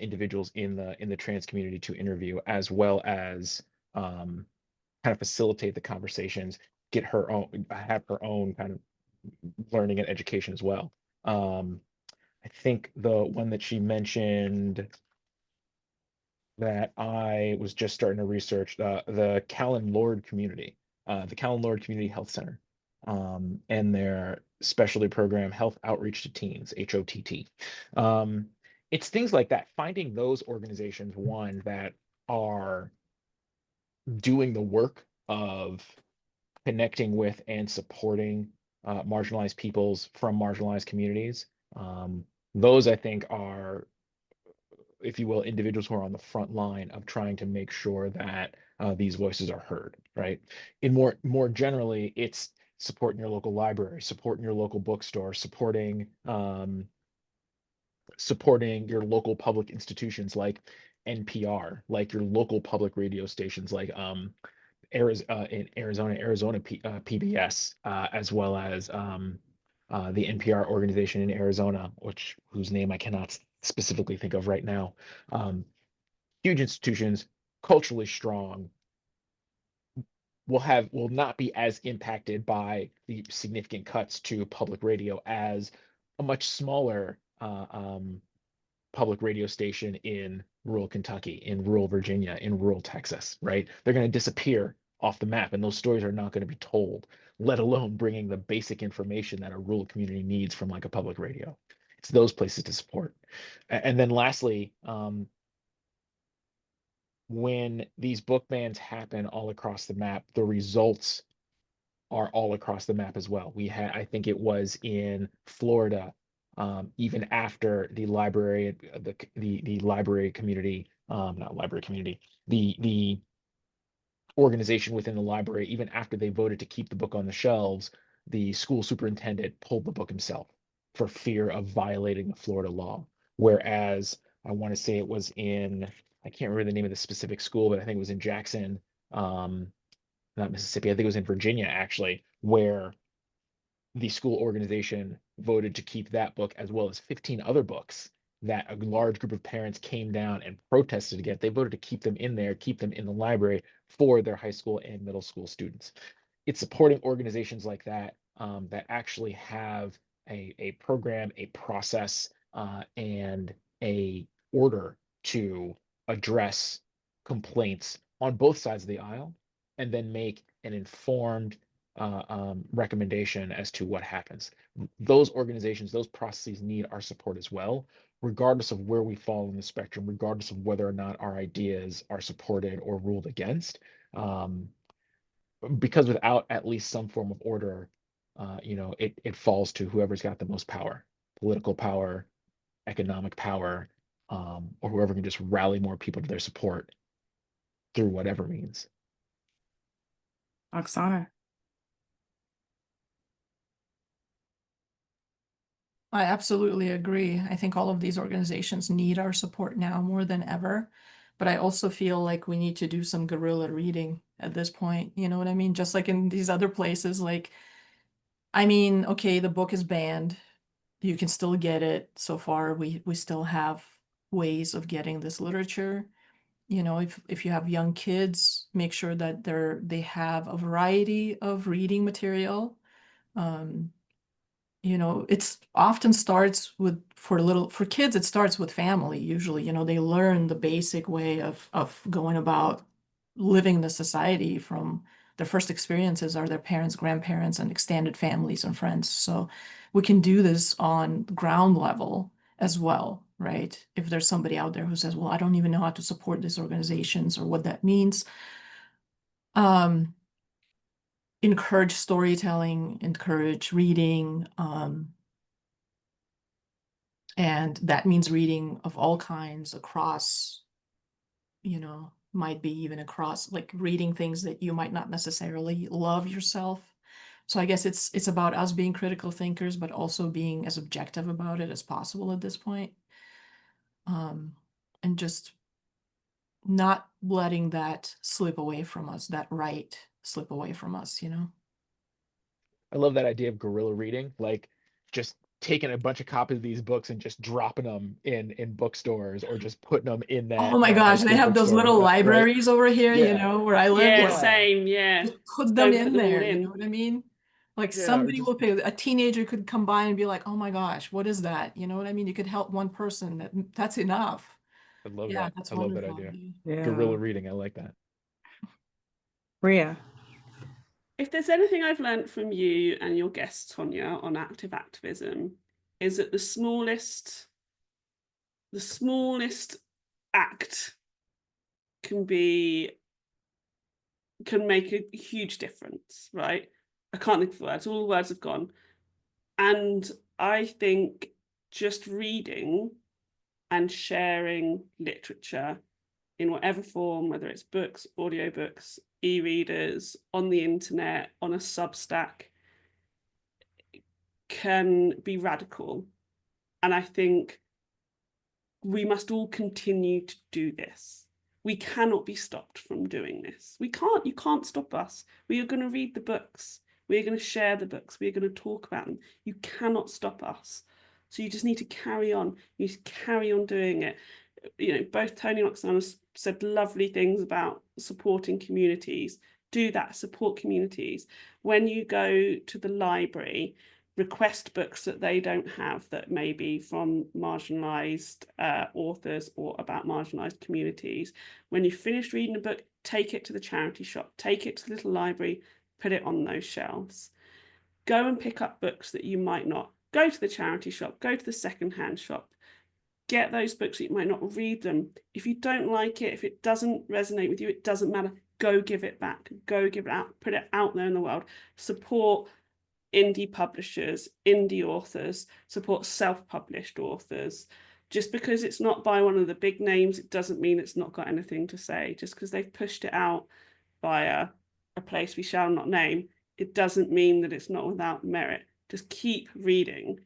D: individuals in the trans community to interview, as well as kind of facilitate the conversations, have her own kind of learning and education as well. I think the one that she mentioned that I was just starting to research, the Callan Lord community, the Callan Lord Community Health Center, and their specialty program, Health Outreach to Teens, HOTT. It's things like that, finding those organizations, one, that are doing the work of connecting with and supporting marginalized peoples from marginalized communities. Those, I think, are, if you will, individuals who are on the front line of trying to make sure that these voices are heard, right? In more generally, it's supporting your local library, supporting your local bookstore, supporting your local public institutions like NPR, like your local public radio stations like in Arizona PBS, as well as the NPR organization in Arizona, whose name I cannot specifically think of right now. Huge institutions, culturally strong, will not be as impacted by the significant cuts to public radio as a much smaller public radio station in rural Kentucky, in rural Virginia, in rural Texas, right? They're going to disappear off the map, and those stories are not going to be told, let alone bringing the basic information that a rural community needs from like a public radio. It's those places to support. And then lastly, when these book bans happen all across the map, the results are all across the map as well. I think it was in Florida, even after the library, the library community, not library community, the organization within the library, even after they voted to keep the book on the shelves, the school superintendent pulled the book himself for fear of violating the Florida law. Whereas I want to say it was I can't remember the name of the specific school, but I think it was in Jackson, not Mississippi, I think it was in Virginia actually, where the school organization voted to keep that book, as well as 15 other books that a large group of parents came down and protested against. They voted to keep them in there, keep them in the library for their high school and middle school students. It's supporting organizations like that that actually have a program, a process, and a order to address complaints on both sides of the aisle, and then make an informed recommendation as to what happens. Those organizations, those processes need our support as well, regardless of where we fall in the spectrum, regardless of whether or not our ideas are supported or ruled against. Because without at least some form of order, it falls to whoever's got the most power, political power, economic power, or whoever can just rally more people to their support through whatever means.
A: Oksana.
C: I absolutely agree. I think all of these organizations need our support now more than ever. But I also feel like we need to do some guerrilla reading at this point. You know what I mean? Just like in these other places, okay, the book is banned. you can still get it. So far, we still have ways of getting this literature. You know, if you have young kids, make sure that they have a variety of reading material. You know, it's often starts with, for kids, it starts with family. Usually, you know, they learn the basic way of going about living in the society. From their first experiences are their parents, grandparents, and extended families and friends. So we can do this on ground level as well, right? If there's somebody out there who says, well, I don't even know how to support these organizations or what that means. Encourage storytelling, encourage reading, and that means reading of all kinds across, you know, might be even across, like reading things that you might not necessarily love yourself. So I guess it's about us being critical thinkers, but also being as objective about it as possible at this point. And just not letting that slip away from us, that right slip away from us, you know?
D: I love that idea of guerrilla reading, like just taking a bunch of copies of these books and just dropping them in bookstores, or just putting them in
C: Oh
D: that
C: my
D: high
C: gosh, they
D: school
C: have those
D: bookstore,
C: little
D: right?
C: libraries over here, you
D: Yeah.
C: know, where I live.
B: Yeah,
C: Like,
B: same. Yeah.
C: just put
B: Just
C: them
B: don't
C: in
B: put them all
C: there, you know
B: in.
C: what I mean? Like
D: Yeah, or
C: somebody
D: just
C: will pay, a teenager could come by and be like, oh my gosh, what is that? You know what I mean? You could help one person, that's enough.
D: I love
C: Yeah,
D: that.
C: that's
D: I love that
C: wonderful.
D: idea.
A: Yeah.
D: Guerrilla reading, I like that.
A: Ria.
B: If there's anything I've learned from you and your guest Tonya on active activism, is that the smallest act can make a huge difference, right? I can't think of the words, all the words have gone. And I think just reading and sharing literature in whatever form, whether it's books, audiobooks, e-readers, on the internet, on a Substack, can be radical. And I think we must all continue to do this. We cannot be stopped from doing this. You can't stop us. We are going to read the books. We are going to share the books. We are going to talk about them. You cannot stop us. So you just need to carry on. You need to carry on doing it. You know, both Tony and Oksana said lovely things about supporting communities. Do that, support communities. When you go to the library, request books that they don't have, that may be from marginalised authors or about marginalised communities. When you finish reading a book, take it to the charity shop, take it to the little library, put it on those shelves. Go and pick up books that you might not. Go to the charity shop, go to the secondhand shop. Get those books that you might not read them. If you don't like it, if it doesn't resonate with you, it doesn't matter. Go give it back. Go give it out. Put it out there in the world. Support indie publishers, indie authors, support self-published authors. Just because it's not by one of the big names, it doesn't mean it's not got anything to say. Just because they've pushed it out via a place we shall not name, it doesn't mean that it's not without merit. Just keep reading.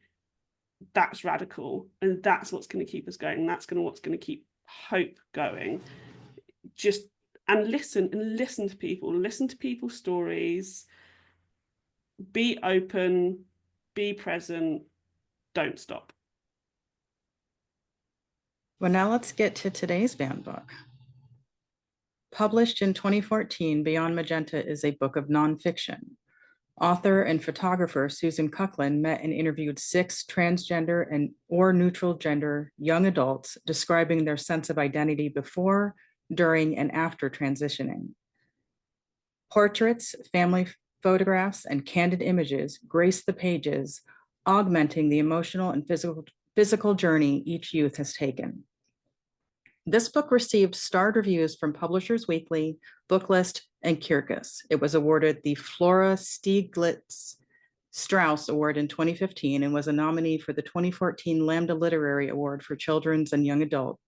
B: That's radical, and that's what's going to keep us going. And that's what's going to keep hope going. And listen to people. Listen to people's stories. Be open, be present, don't stop.
A: Well, now let's get to today's banned book. Published in 2014, Beyond Magenta is a book of nonfiction. Author and photographer Susan Kuklin met and interviewed 6 transgender or neutral gender young adults describing their sense of identity before, during, and after transitioning. Portraits, family photographs, and candid images grace the pages, augmenting the emotional and physical journey each youth has taken. This book received starred reviews from Publishers Weekly, Booklist, and Kirkus. It was awarded the Flora Stieglitz Strauss Award in 2015 and was a nominee for the 2014 Lambda Literary Award for Children's and Young Adult,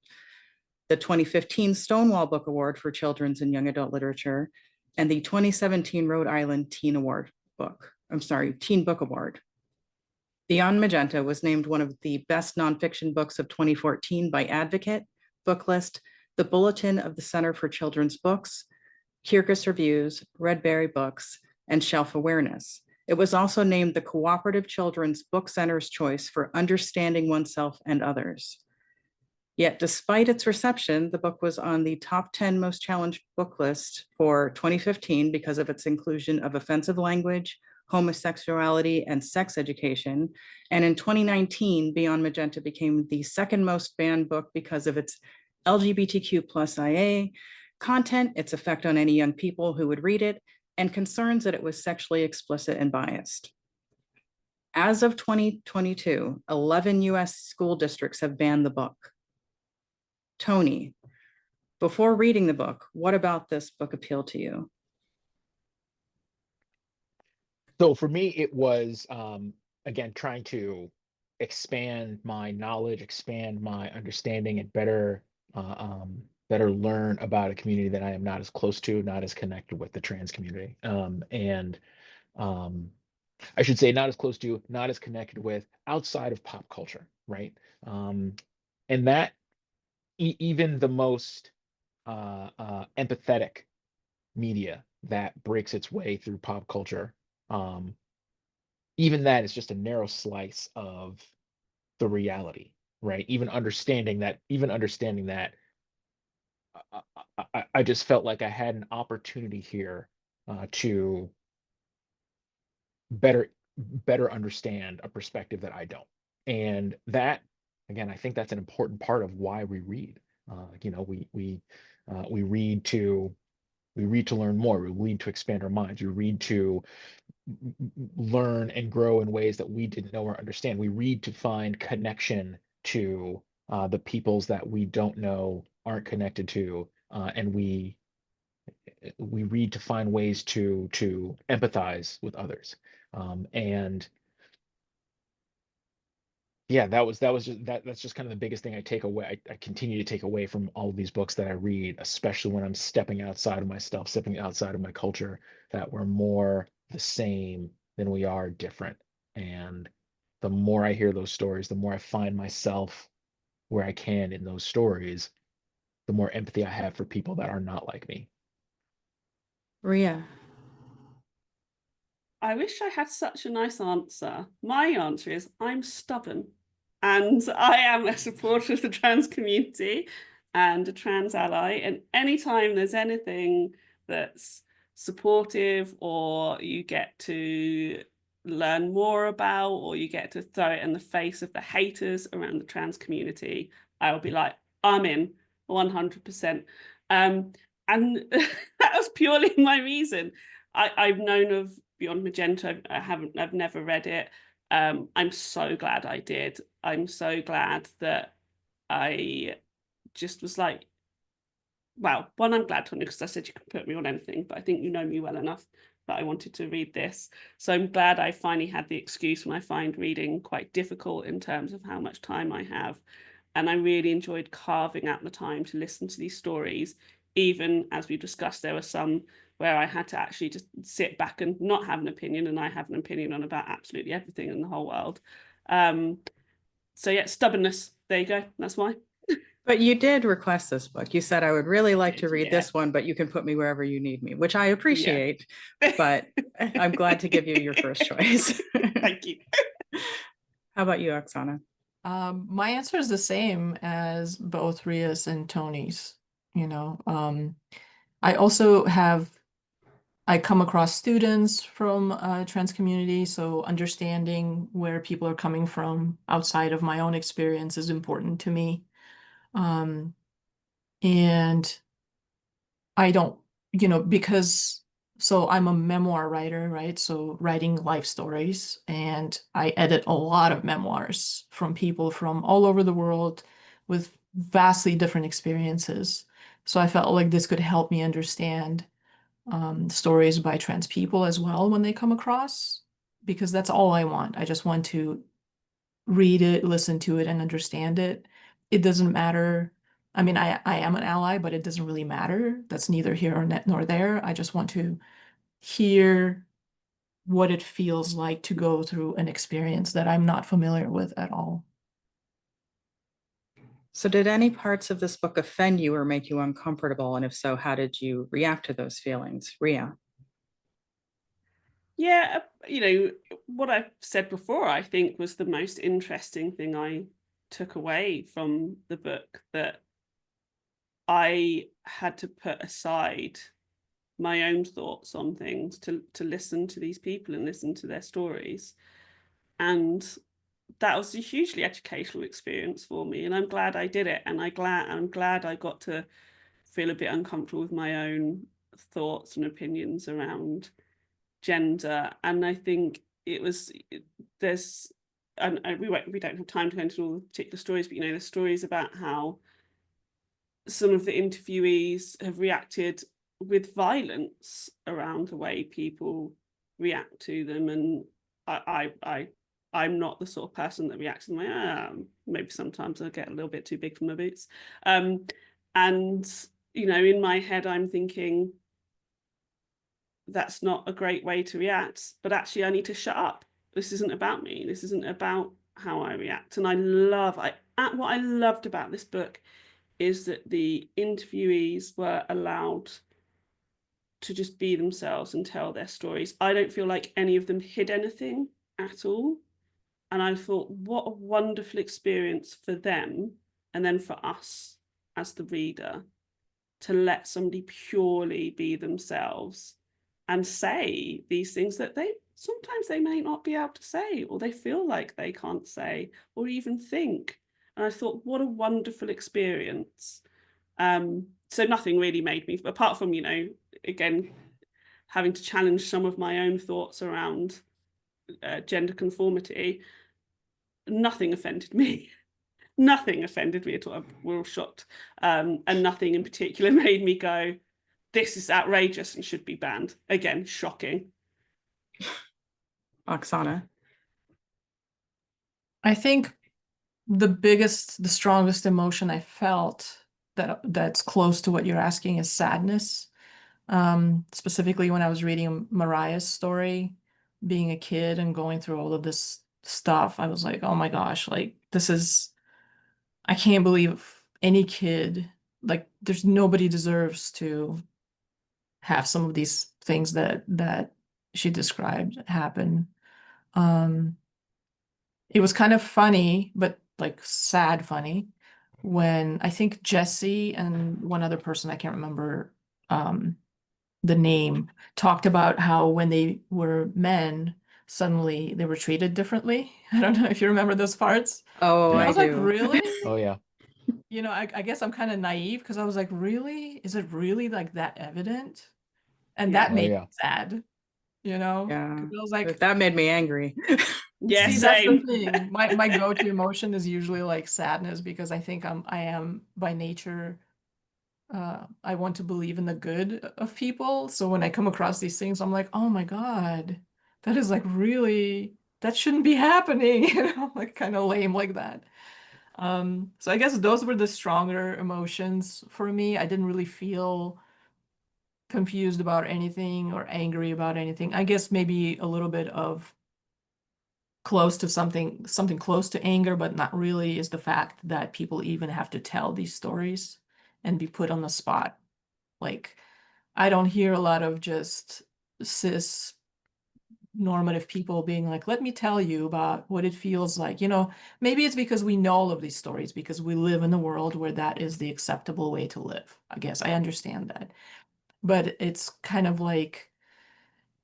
A: the 2015 Stonewall Book Award for Children's and Young Adult Literature, and the 2017 Rhode Island Teen Book Award. Beyond Magenta was named one of the best nonfiction books of 2014 by Advocate, Booklist, the Bulletin of the Center for Children's Books, Kirkus Reviews, Redberry Books, and Shelf Awareness. It was also named the Cooperative Children's Book Center's Choice for Understanding Oneself and Others. Yet despite its reception, the book was on the top 10 most challenged book list for 2015 because of its inclusion of offensive language, homosexuality, and sex education. And in 2019, Beyond Magenta became the second most banned book because of its LGBTQ plus IA content, its effect on any young people who would read it, and concerns that it was sexually explicit and biased. As of 2022, 11 US school districts have banned the book. Tony, before reading the book, what about this book appealed to you?
D: So for me, it was, again, trying to expand my knowledge, expand my understanding, and better learn about a community that I am not as close to, not as connected with, the trans community. And I should say not as close to, not as connected with outside of pop culture, right? And that even the most empathetic media that breaks its way through pop culture, even that is just a narrow slice of the reality, right? Even understanding that, I just felt like I had an opportunity here to better understand a perspective that I don't. And that, again, I think that's an important part of why we read. We read to learn more. We read to expand our minds. We read to learn and grow in ways that we didn't know or understand. We read to find connection to the peoples that we don't know, aren't connected to, and we read to find ways to empathize with others. And yeah, that's just kind of the biggest thing I take away. I continue to take away from all of these books that I read, especially when I'm stepping outside of myself, stepping outside of my culture, that we're more the same than we are different. And the more I hear those stories, the more I find myself where I can in those stories, the more empathy I have for people that are not like me.
A: Ria.
B: I wish I had such a nice answer. My answer is I'm stubborn, and I am a supporter of the trans community and a trans ally. And anytime there's anything that's supportive, or you get to learn more about, or you get to throw it in the face of the haters around the trans community, I will be like, I'm in 100%. And that was purely my reason. I've known of Beyond Magenta. I've never read it. I'm so glad I did. I'm so glad that I just was like, well, one, I'm glad, Tonya, because I said you could put me on anything, but I think you know me well enough that I wanted to read this. So I'm glad I finally had the excuse when I find reading quite difficult in terms of how much time I have. And I really enjoyed carving out the time to listen to these stories. Even as we discussed, there were some where I had to actually just sit back and not have an opinion, and I have an opinion on about absolutely everything in the whole world. So yeah, stubbornness. There you go. That's why.
A: But you did request this book. You said, I would really like to read
B: Yeah.
A: this one, but you can put me wherever you need me, which I appreciate, but I'm glad to give you your first choice.
B: Thank you.
A: How about you, Oksana?
C: My answer is the same as both Ria's and Tony's. I also I come across students from trans community, so understanding where people are coming from outside of my own experience is important to me. And I don't, because, so I'm a memoir writer, right? So writing life stories, and I edit a lot of memoirs from people from all over the world with vastly different experiences. So I felt like this could help me understand stories by trans people as well when they come across, because that's all I want. I just want to read it, listen to it, and understand it. It doesn't matter. I mean, I am an ally, but it doesn't really matter. That's neither here nor there. I just want to hear what it feels like to go through an experience that I'm not familiar with at all.
A: So did any parts of this book offend you or make you uncomfortable? And if so, how did you react to those feelings? Ria?
B: Yeah, you know, what I've said before, I think was the most interesting thing I took away from the book, that I had to put aside my own thoughts on things to listen to these people and listen to their stories. And that was a hugely educational experience for me. And I'm glad I did it. And I'm glad I got to feel a bit uncomfortable with my own thoughts and opinions around gender. And I think there's, and we don't have time to go into all the particular stories, but you know, the stories about how some of the interviewees have reacted with violence around the way people react to them. And I'm not the sort of person that reacts in the way, maybe sometimes I get a little bit too big for my boots. And, you know, in my head, I'm thinking, that's not a great way to react, but actually I need to shut up. This isn't about me. This isn't about how I react. And what I loved about this book is that the interviewees were allowed to just be themselves and tell their stories. I don't feel like any of them hid anything at all. And I thought, what a wonderful experience for them, and then for us as the reader, to let somebody purely be themselves and say these things that sometimes they may not be able to say, or they feel like they can't say, or even think. And I thought, what a wonderful experience. So nothing really made me, apart from, you know, again, having to challenge some of my own thoughts around gender conformity, nothing offended me. Nothing offended me at all. We're all shocked. And nothing in particular made me go, this is outrageous and should be banned. Again, shocking.
A: Oksana.
C: I think the strongest emotion I felt that's close to what you're asking is sadness. Specifically when I was reading Mariah's story, being a kid and going through all of this stuff, I was like, oh my gosh, like I can't believe any kid, like there's nobody deserves to have some of these things that she described happen. It was kind of funny, but like sad funny, when I think Jesse and one other person, I can't remember the name, talked about how when they were men, suddenly they were treated differently. I don't know if you remember those parts.
A: Oh,
D: Yeah.
C: I
A: I
C: was like,
A: do.
C: really?
D: Oh yeah.
C: You know, I guess I'm kind of naive because I was like, really? Is it really like that evident? And
B: Yeah.
C: that
D: Oh
C: made
D: yeah.
C: me sad, you know?
A: Yeah.
C: 'Cause I was like,
A: That made me angry.
B: Yeah,
C: see, that's the
B: same.
C: thing. My go-to emotion is usually like sadness, because I think I am by nature, I want to believe in the good of people. So when I come across these things, I'm like, oh my God, that is like really, that shouldn't be happening, you know, like kind of lame like that. So I guess those were the stronger emotions for me. I didn't really feel confused about anything or angry about anything. I guess maybe a little bit of close to something close to anger, but not really, is the fact that people even have to tell these stories and be put on the spot. Like, I don't hear a lot of just cis normative people being like, let me tell you about what it feels like. You know, maybe it's because we know all of these stories because we live in a world where that is the acceptable way to live. I guess I understand that. But it's kind of like,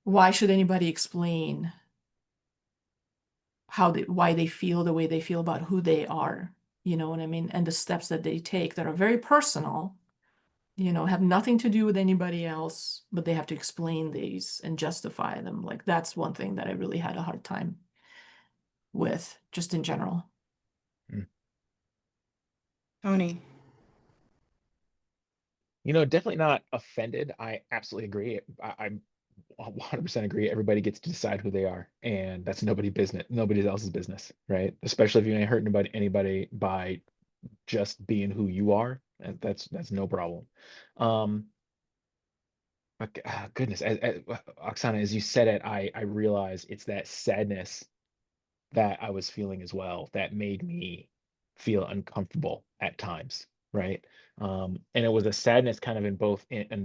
C: why should anybody explain why they feel the way they feel about who they are? You know what I mean? And the steps that they take that are very personal, you know, have nothing to do with anybody else, but they have to explain these and justify them. Like, that's one thing that I really had a hard time with, just in general.
A: Tony.
D: You know, definitely not offended. I absolutely agree. I'm 100% agree. Everybody gets to decide who they are, and that's nobody else's business, right? Especially if you ain't hurting anybody by just being who you are, and that's no problem. But goodness, Oksana, as you said it, I realize it's that sadness that I was feeling as well that made me feel uncomfortable at times, right? And it was a sadness kind of in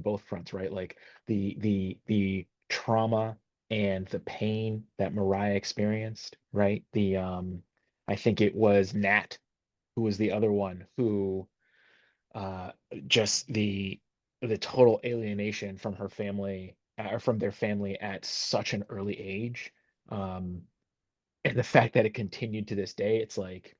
D: both fronts, right? Like the trauma and the pain that Mariah experienced, right? I think it was Nat who was the other one who just the total alienation from her family or from their family at such an early age. And the fact that it continued to this day, it's like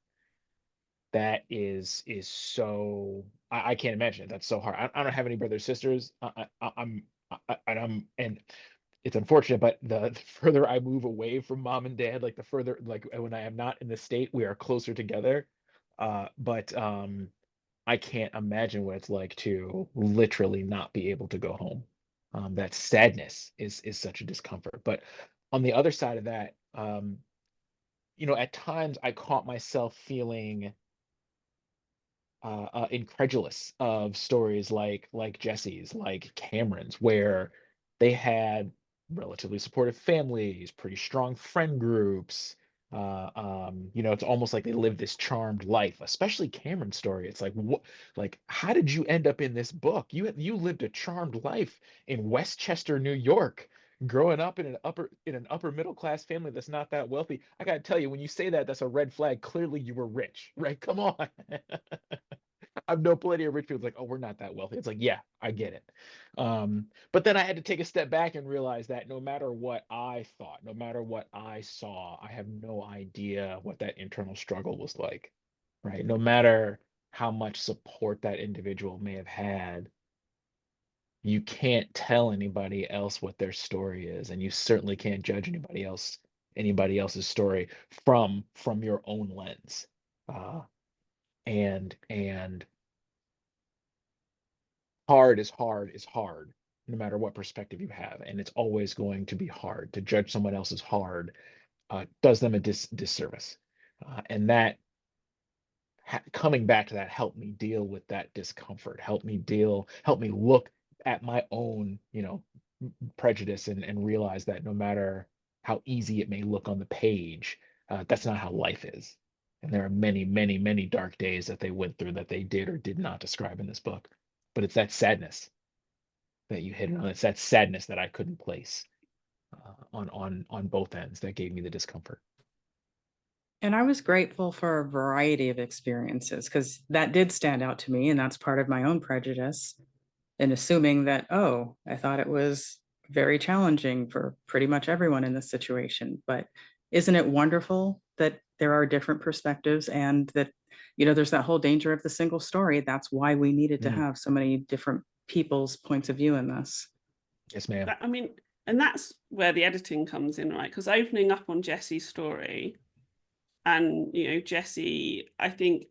D: that is so I can't imagine it. That's so hard. I don't have any brothers sisters. And it's unfortunate, but the further I move away from mom and dad, like the further, like when I am not in the state, we are closer together. But I can't imagine what it's like to literally not be able to go home. That sadness is such a discomfort. But on the other side of that, at times I caught myself feeling incredulous of stories like Jesse's, like Cameron's, where they had relatively supportive families, pretty strong friend groups. It's almost like they lived this charmed life, especially Cameron's story. It's like, what, like, how did you end up in this book? You lived a charmed life in Westchester, New York, growing up in an upper middle class family that's not that wealthy. I gotta tell you, when you say that, that's a red flag. Clearly, you were rich, right? Come on. I've known plenty of rich people like, oh, we're not that wealthy. It's like, yeah, I get it. But then I had to take a step back and realize that no matter what I thought, no matter what I saw, I have no idea what that internal struggle was like, right? No matter how much support that individual may have had, you can't tell anybody else what their story is, and you certainly can't judge anybody else's story from your own lens. And hard is hard no matter what perspective you have, and it's always going to be hard. To judge someone else's hard does them a disservice, and that coming back to that helped me deal with that discomfort, helped me look at my own prejudice, and realize that no matter how easy it may look on the page, that's not how life is. And there are many, many, many dark days that they went through that they did or did not describe in this book. But it's that sadness that you hit on. It's that sadness that I couldn't place on both ends that gave me the discomfort.
A: And I was grateful for a variety of experiences because that did stand out to me. And that's part of my own prejudice in assuming that, oh, I thought it was very challenging for pretty much everyone in this situation. But isn't it wonderful that there are different perspectives and that, there's that whole danger of the single story. That's why we needed to have so many different people's points of view in this.
D: Yes, ma'am.
B: I mean, and that's where the editing comes in, right? Because opening up on Jesse's story, and Jesse, I think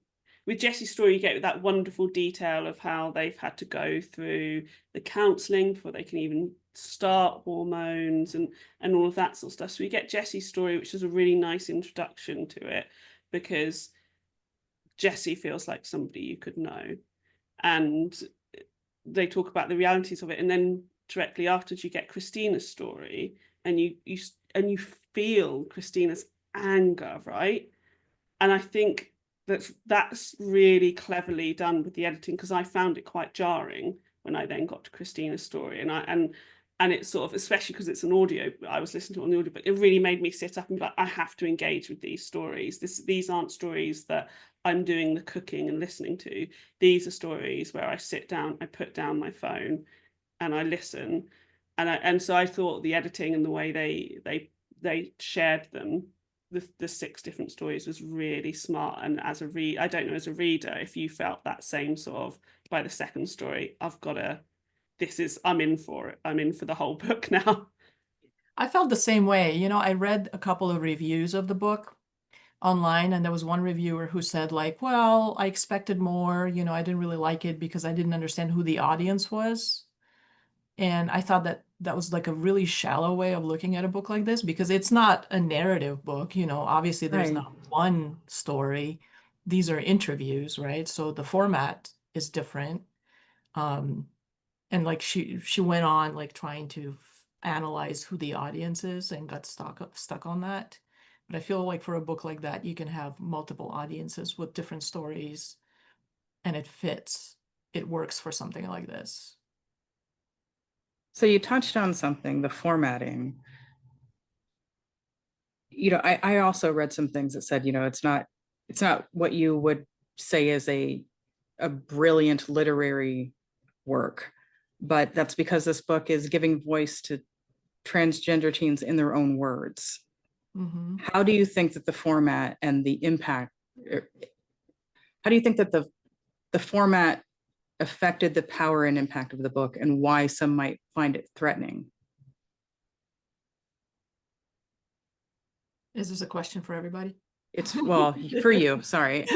B: with Jesse's story, you get that wonderful detail of how they've had to go through the counselling before they can even start hormones and all of that sort of stuff. So we get Jesse's story, which is a really nice introduction to it, because Jesse feels like somebody you could know, and they talk about the realities of it. And then directly afterwards, you get Christina's story, and you feel Christina's anger, right? And I think that's really cleverly done with the editing, because I found it quite jarring when I then got to Christina's story, and it's sort of, especially because it's an audio, I was listening to it on the audio, but it really made me sit up and be like, I have to engage with these stories. These aren't stories that I'm doing the cooking and listening to. These are stories where I sit down, I put down my phone, and I listen. And so I thought the editing and the way they shared them, the 6 different stories, was really smart. And as a I don't know, as a reader, if you felt that same sort of, by the second story, I'm in for it. I'm in for the whole book now.
C: I felt the same way. I read a couple of reviews of the book online, and there was one reviewer who said, like, well, I expected more, I didn't really like it because I didn't understand who the audience was. And I thought that was like a really shallow way of looking at a book like this, because it's not a narrative book. Obviously there's
A: Right.
C: not one story. These are interviews, right? So the format is different. And like she went on like trying to analyze who the audience is and got stuck on that. But I feel like for a book like that, you can have multiple audiences with different stories, and it fits. It works for something like this.
A: So you touched on something, the formatting. I also read some things that said, it's not what you would say is a brilliant literary work, but that's because this book is giving voice to transgender teens in their own words.
C: Mhm.
A: How do you think that the format and the impact, how do you think that the format affected the power and impact of the book, and why some might find it threatening?
C: Is this a question for everybody?
A: It's, well, for you, sorry.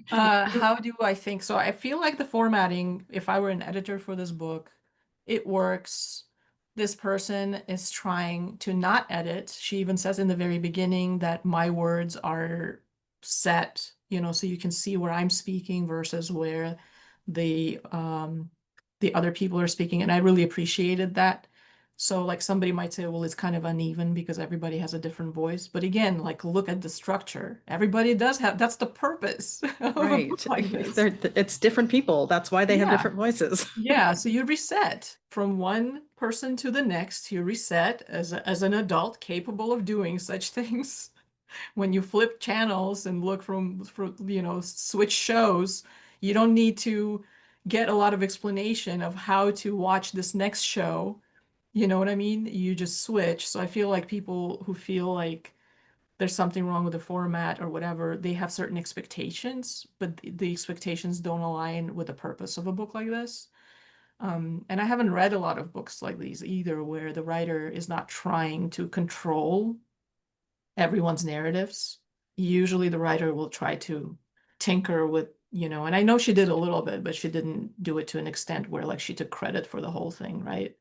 C: How do I think? So I feel like the formatting, if I were an editor for this book, it works. This person is trying to not edit. She even says in the very beginning that my words are set, so you can see where I'm speaking versus where the other people are speaking. And I really appreciated that. So like somebody might say, well, it's kind of uneven because everybody has a different voice. But again, like look at the structure. Everybody does have, that's the purpose of a
A: Right.
C: book like this.
A: It's different people. That's why they have
C: Yeah.
A: different voices.
C: Yeah, so you reset from one person to the next. You reset as an adult capable of doing such things. When you flip channels and look switch shows, you don't need to get a lot of explanation of how to watch this next show. You know what I mean? You just switch. So I feel like people who feel like there's something wrong with the format or whatever, they have certain expectations, but the expectations don't align with the purpose of a book like this. And I haven't read a lot of books like these either, where the writer is not trying to control everyone's narratives. Usually the writer will try to tinker with, and I know she did a little bit, but she didn't do it to an extent where like she took credit for the whole thing, right?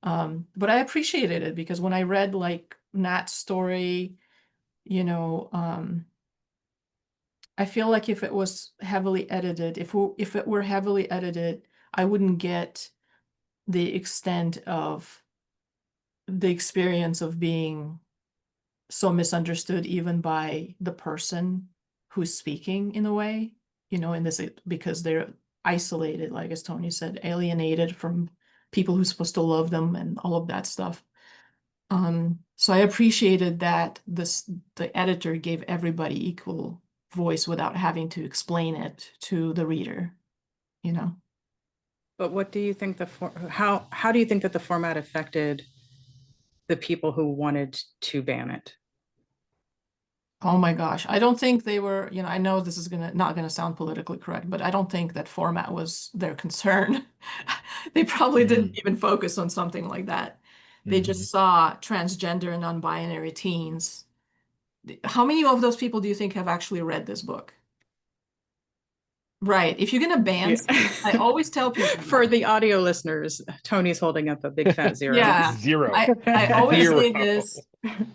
C: But I appreciated it because when I read like Nat's story, I feel like if it was heavily edited, if it were heavily edited, I wouldn't get the extent of the experience of being so misunderstood even by the person who's speaking in a way, in this, because they're isolated, like as Tony said, alienated from people who's supposed to love them and all of that stuff. So I appreciated that the editor gave everybody equal voice without having to explain it to the reader,
A: But what do you think how do you think that the format affected the people who wanted to ban it?
C: Oh my gosh. I don't think they were, I know this is not gonna sound politically correct, but I don't think that format was their concern. They probably didn't even focus on something like that. They just saw transgender and non-binary teens. How many of those people do you think have actually read this book? Right. If you're gonna ban something, I always tell people
A: For the audio listeners, Tony's holding up a big fat zero.
C: Yeah.
D: Zero.
C: I always
D: Zero.
C: say this.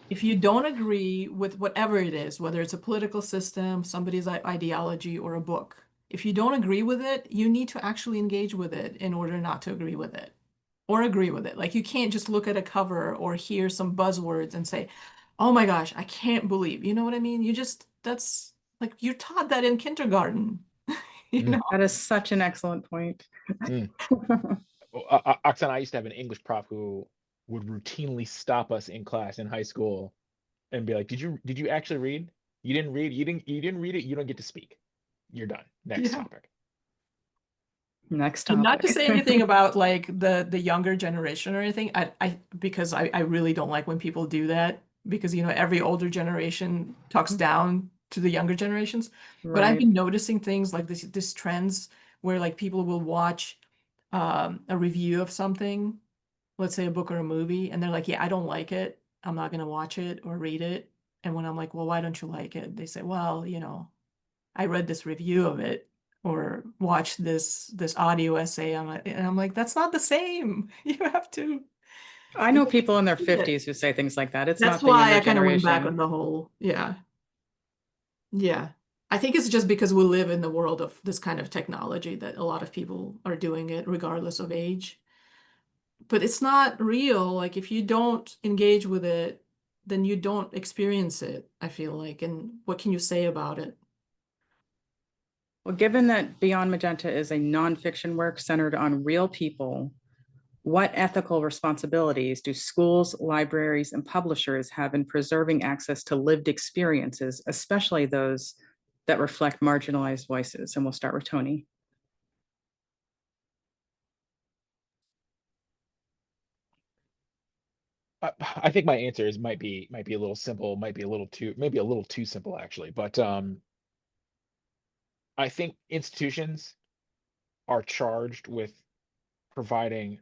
C: If you don't agree with whatever it is, whether it's a political system, somebody's ideology, or a book, if you don't agree with it, you need to actually engage with it in order not to agree with it or agree with it. Like you can't just look at a cover or hear some buzzwords and say, oh my gosh, I can't believe, you know what I mean? That's like you're taught that in kindergarten.
A: That is such an excellent point.
D: Oksana, I used to have an English prof who would routinely stop us in class in high school and be like, did you actually read? You didn't read, you didn't read it, you don't get to speak. You're done. Next topic.
A: Next topic.
C: Not to say anything about like the younger generation or anything. Because I really don't like when people do that because every older generation talks down to the younger generations. But I've been noticing things like this trends where like people will watch a review of something, let's say a book or a movie, and they're like, yeah, I don't like it. I'm not gonna watch it or read it. And when I'm like, well, why don't you like it? They say, well, I read this review of it or watched this audio essay on it. And I'm like, that's not the same. You have to.
A: I know people in their 50s who say things like that. It's
C: That's
A: not
C: why
A: the
C: I kind of went back
A: generation.
C: on the whole, yeah. Yeah. I think it's just because we live in the world of this kind of technology that a lot of people are doing it regardless of age. But it's not real. Like if you don't engage with it, then you don't experience it, I feel like. And what can you say about it?
A: Well, given that Beyond Magenta is a nonfiction work centered on real people, What ethical responsibilities do schools, libraries, and publishers have in preserving access to lived experiences, especially those that reflect marginalized voices? And we'll start with Tony.
D: I think my answer is might be a little simple, maybe a little too simple actually. But I think institutions are charged with providing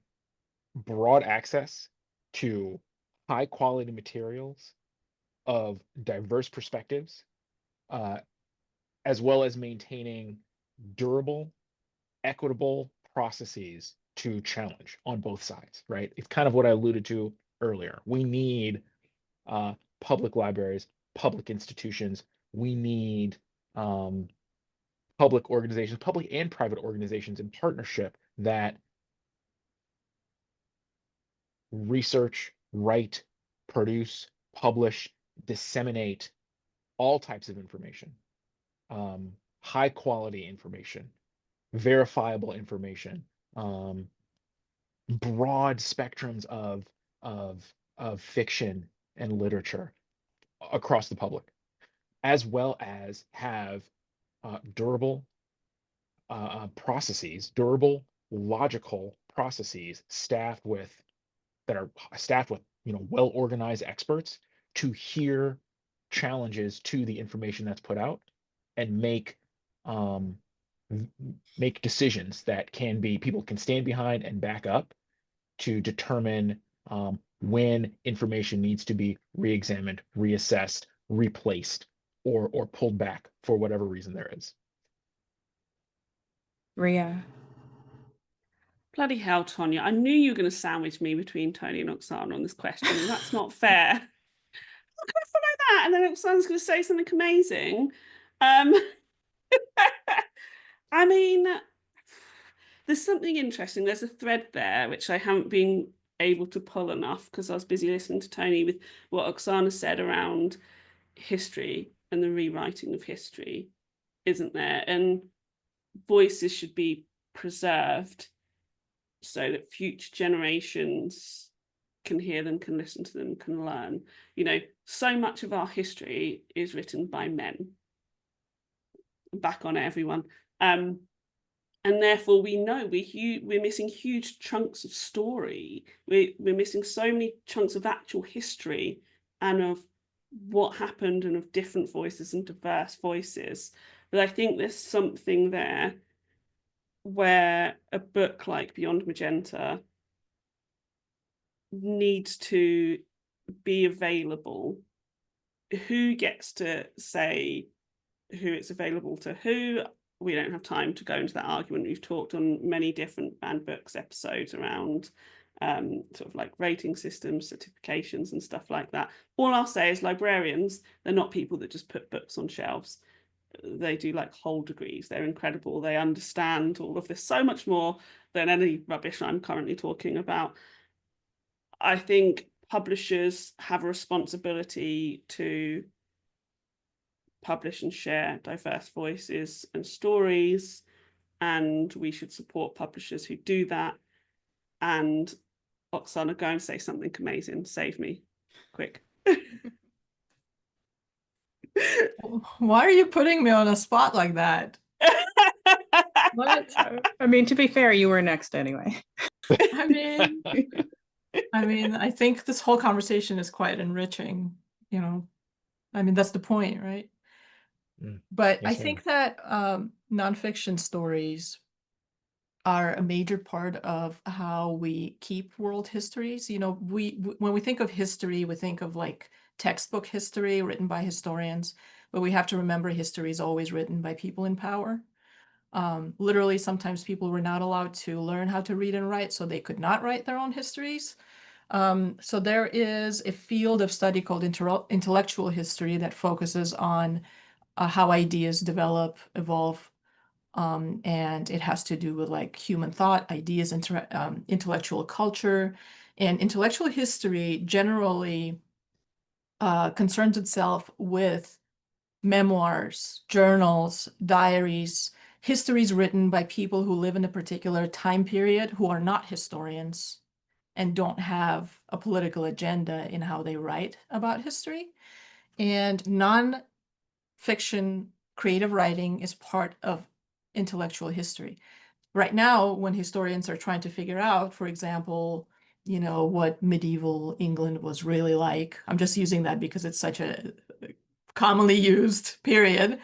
D: broad access to high quality materials of diverse perspectives, as well as maintaining durable, equitable processes to challenge on both sides, right? It's kind of what I alluded to earlier. We need public libraries, public institutions. We need public organizations, public and private organizations in partnership that research, write, produce, publish, disseminate all types of information, high quality information, verifiable information, broad spectrums of fiction and literature across the public, as well as have durable processes, durable, logical processes that are staffed with well organized experts to hear challenges to the information that's put out and make decisions that people can stand behind and back up to determine when information needs to be re-examined, reassessed, replaced, or pulled back for whatever reason there is.
A: Ria.
B: Bloody hell, Tonya. I knew you were going to sandwich me between Tony and Oksana on this question, and that's not fair. How can I follow that? And then Oksana's going to say something amazing. I mean, there's something interesting. There's a thread there, which I haven't been able to pull enough because I was busy listening to Tony with what Oksana said around history and the rewriting of history, isn't there? And voices should be preserved so that future generations can hear them, can listen to them, can learn. So much of our history is written by men. Back on everyone. And therefore we know we're missing huge chunks of story. We're missing so many chunks of actual history and of what happened and of different voices and diverse voices. But I think there's something there where a book like Beyond Magenta needs to be available. Who gets to say who it's available to who? We don't have time to go into that argument. We've talked on many different banned books episodes around sort of like rating systems, certifications and stuff like that. All I'll say is librarians, they're not people that just put books on shelves. They do like whole degrees. They're incredible. They understand all of this so much more than any rubbish I'm currently talking about. I think publishers have a responsibility to publish and share diverse voices and stories, and we should support publishers who do that. And Oksana, go and say something amazing. Save me, quick.
C: Why are you putting me on a spot like that?
A: What? I mean, to be fair, you were next anyway.
C: I mean, I think this whole conversation is quite enriching, I mean, that's the point, right? But
D: Yes,
C: I think that nonfiction stories are a major part of how we keep world histories. When we think of history, we think of like textbook history written by historians, but we have to remember history is always written by people in power. Literally, sometimes people were not allowed to learn how to read and write, so they could not write their own histories. So there is a field of study called intellectual history that focuses on how ideas develop, evolve, and it has to do with like human thought, ideas, intellectual culture. And intellectual history generally concerns itself with memoirs, journals, diaries, histories written by people who live in a particular time period who are not historians. and don't have a political agenda in how they write about history. And non-fiction creative writing is part of intellectual history. Right now, when historians are trying to figure out, for example, what medieval England was really like, I'm just using that because it's such a commonly used period.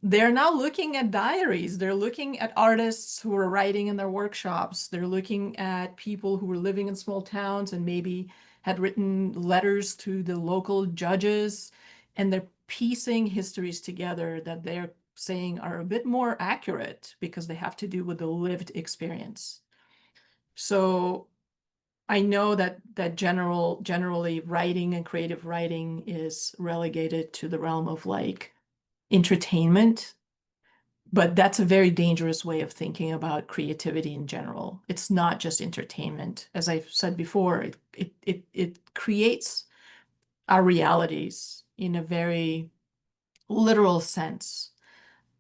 C: They're now looking at diaries. They're looking at artists who are writing in their workshops. They're looking at people who were living in small towns and maybe had written letters to the local judges. And they're piecing histories together that they're saying are a bit more accurate because they have to do with the lived experience. So I know that generally writing and creative writing is relegated to the realm of like entertainment, but that's a very dangerous way of thinking about creativity in general. It's not just entertainment. As I've said before, it creates our realities in a very literal sense.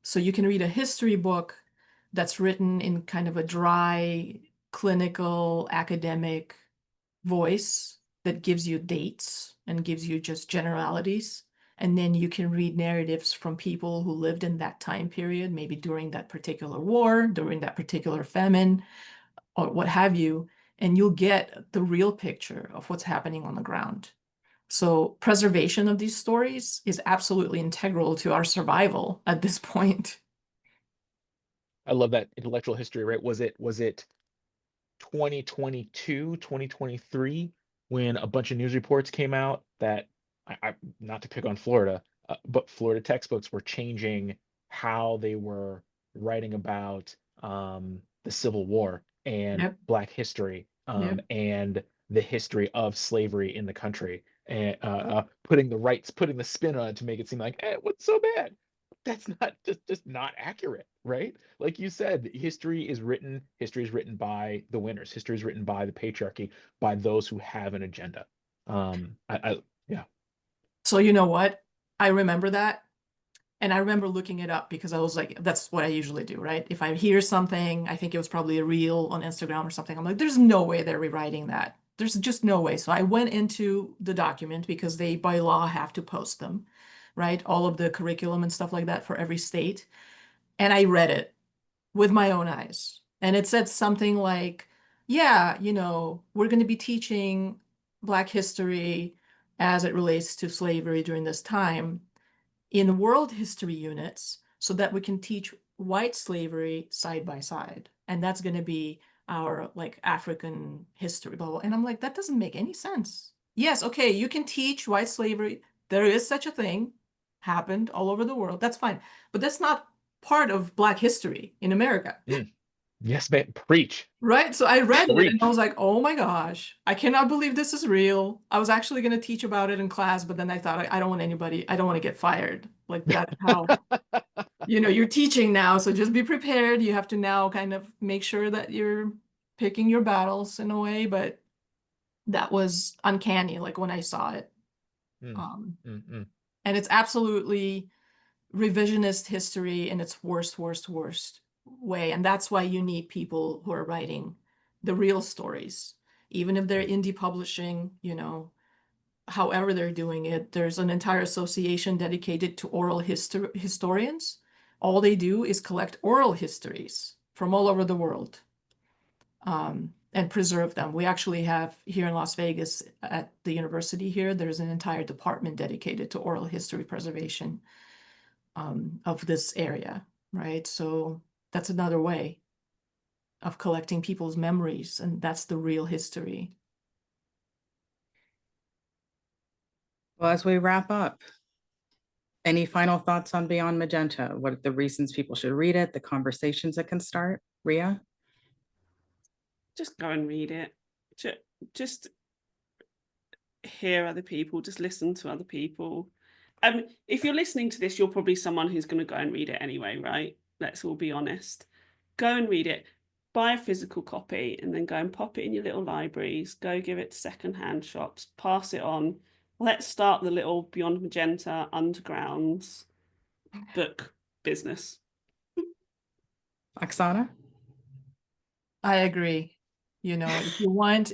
C: So you can read a history book that's written in kind of a dry, clinical, academic voice that gives you dates and gives you just generalities. And then you can read narratives from people who lived in that time period, maybe during that particular war, during that particular famine, or what have you, and you'll get the real picture of what's happening on the ground. So preservation of these stories is absolutely integral to our survival at this point.
D: I love that intellectual history, right? Was it 2022, 2023 when a bunch of news reports came out that I not to pick on Florida, but Florida textbooks were changing how they were writing about the Civil War and
C: Yep.
D: Black history
C: Yep.
D: and the history of slavery in the country, and putting the spin on it to make it seem like, what's so bad? That's not just not accurate, right? Like you said, history is written by the winners. History is written by the patriarchy, by those who have an agenda. Yeah.
C: So you know what? I remember that. And I remember looking it up because I was like, that's what I usually do, right? If I hear something, I think it was probably a reel on Instagram or something. I'm like, there's no way they're rewriting that. There's just no way. So I went into the document because they by law have to post them, right? All of the curriculum and stuff like that for every state. And I read it with my own eyes. And it said something like, yeah, we're going to be teaching Black history as it relates to slavery during this time in world history units so that we can teach white slavery side by side. And that's going to be our like African history, blah, blah. And I'm like, that doesn't make any sense. Yes, okay, you can teach white slavery. There is such a thing, happened all over the world. That's fine. But that's not part of Black history in America.
D: Yes, man. Preach.
C: Right? So I read it and I
D: Preach.
C: was like, oh my gosh, I cannot believe this is real. I was actually going to teach about it in class, but then I thought, I don't want to get fired. Like that's how, you're teaching now. So just be prepared. You have to now kind of make sure that you're picking your battles in a way, but that was uncanny, like when I saw it. And it's absolutely revisionist history in its worst way. And that's why you need people who are writing the real stories, even if they're indie publishing, however they're doing it. There's an entire association dedicated to oral historians. All they do is collect oral histories from all over the world and preserve them. We actually have here in Las Vegas at the university here, there's an entire department dedicated to oral history preservation of this area, right? So that's another way of collecting people's memories, and that's the real history.
A: Well, as we wrap up, any final thoughts on Beyond Magenta? What are the reasons people should read it, the conversations that can start? Ria?
B: Just go and read it. Just hear other people, just listen to other people. If you're listening to this, you're probably someone who's going to go and read it anyway, right? Let's all be honest. Go and read it. Buy a physical copy and then go and pop it in your little libraries. Go give it to secondhand shops. Pass it on. Let's start the little Beyond Magenta underground book business.
A: Oksana?
C: I agree. You know, if you want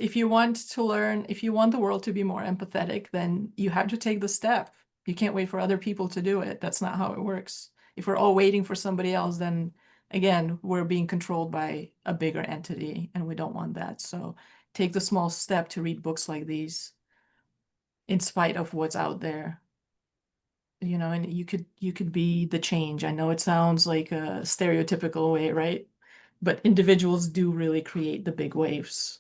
C: to learn, if you want the world to be more empathetic, then you have to take the step. You can't wait for other people to do it. That's not how it works. If we're all waiting for somebody else, then again, we're being controlled by a bigger entity, and we don't want that. So take the small step to read books like these in spite of what's out there. You know, and you could be the change. I know it sounds like a stereotypical way, right? But individuals do really create the big waves.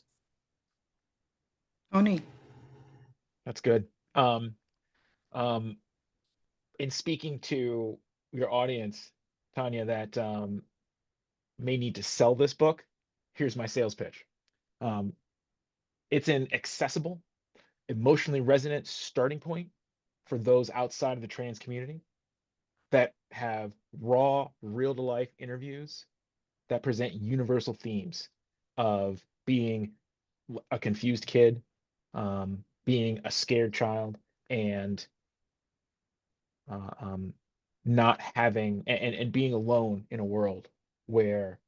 A: Tony.
D: That's good. In speaking to your audience, Tonya, that may need to sell this book, here's my sales pitch. It's an accessible, emotionally resonant starting point for those outside of the trans community that have raw, real-to-life interviews that present universal themes of being a confused kid, being a scared child, and not having and being alone in a world where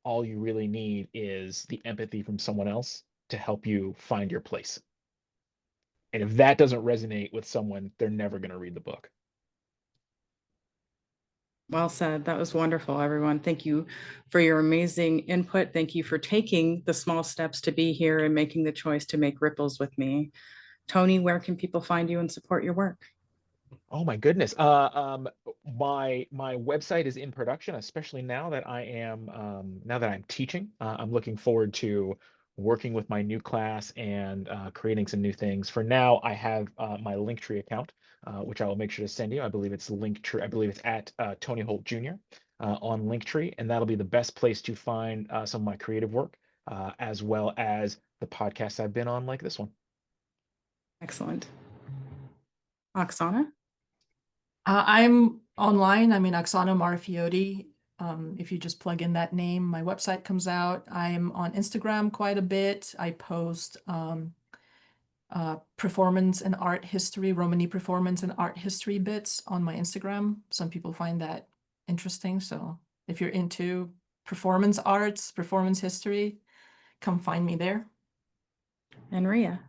D: all you really need is the empathy from someone else to help you find your place. And if that doesn't resonate with someone, they're never going to read the book.
A: Well said. That was wonderful, everyone. Thank you for your amazing input. Thank you for taking the small steps to be here and making the choice to make ripples with me. Tony, where can people find you and support your work?
D: Oh my goodness. My website is in production, especially now that I'm teaching. I'm looking forward to working with my new class and creating some new things. For now, I have my Linktree account, which I will make sure to send you. I believe it's Linktree. I believe it's at Tony Holt Jr. On Linktree, and that'll be the best place to find some of my creative work, as well as the podcasts I've been on, like this one.
A: Excellent. Oksana?
C: I'm online. I'm in Oksana Marafioti. If you just plug in that name, my website comes out. I'm on Instagram quite a bit. I post performance and art history, Romany performance and art history bits on my Instagram. Some people find that interesting. So if you're into performance arts, performance history, come find me there.
A: And Ria?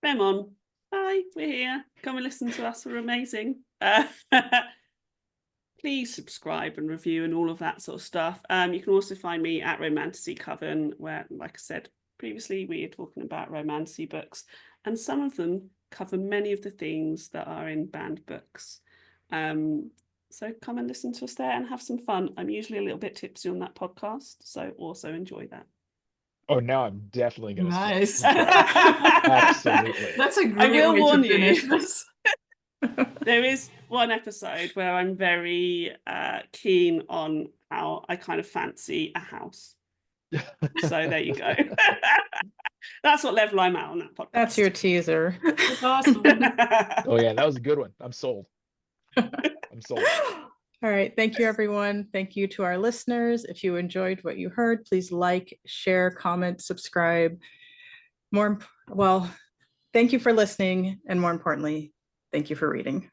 B: Come on. Hi, we're here. Come and listen to us. We're amazing. Please subscribe and review and all of that sort of stuff. You can also find me at Romantasy Coven, where, like I said previously, we are talking about romantasy books, and some of them cover many of the things that are in banned books. So come and listen to us there and have some fun. I'm usually a little bit tipsy on that podcast, so also enjoy that.
D: Oh, now I'm definitely going to
C: Nice.
D: Absolutely.
C: That's a
B: I
C: great
B: will
C: way
B: warn
C: to finish
B: you.
C: this.
B: There is one episode where I'm very keen on how I kind of fancy a house. So there you go. That's what level I'm at on that podcast.
A: That's your teaser.
C: That's awesome.
D: Oh yeah, that was a good one. I'm sold. I'm sold.
A: All right. Thank you, everyone. Thank you to our listeners. If you enjoyed what you heard, please like, share, comment, subscribe. Thank you for listening. And more importantly, thank you for reading.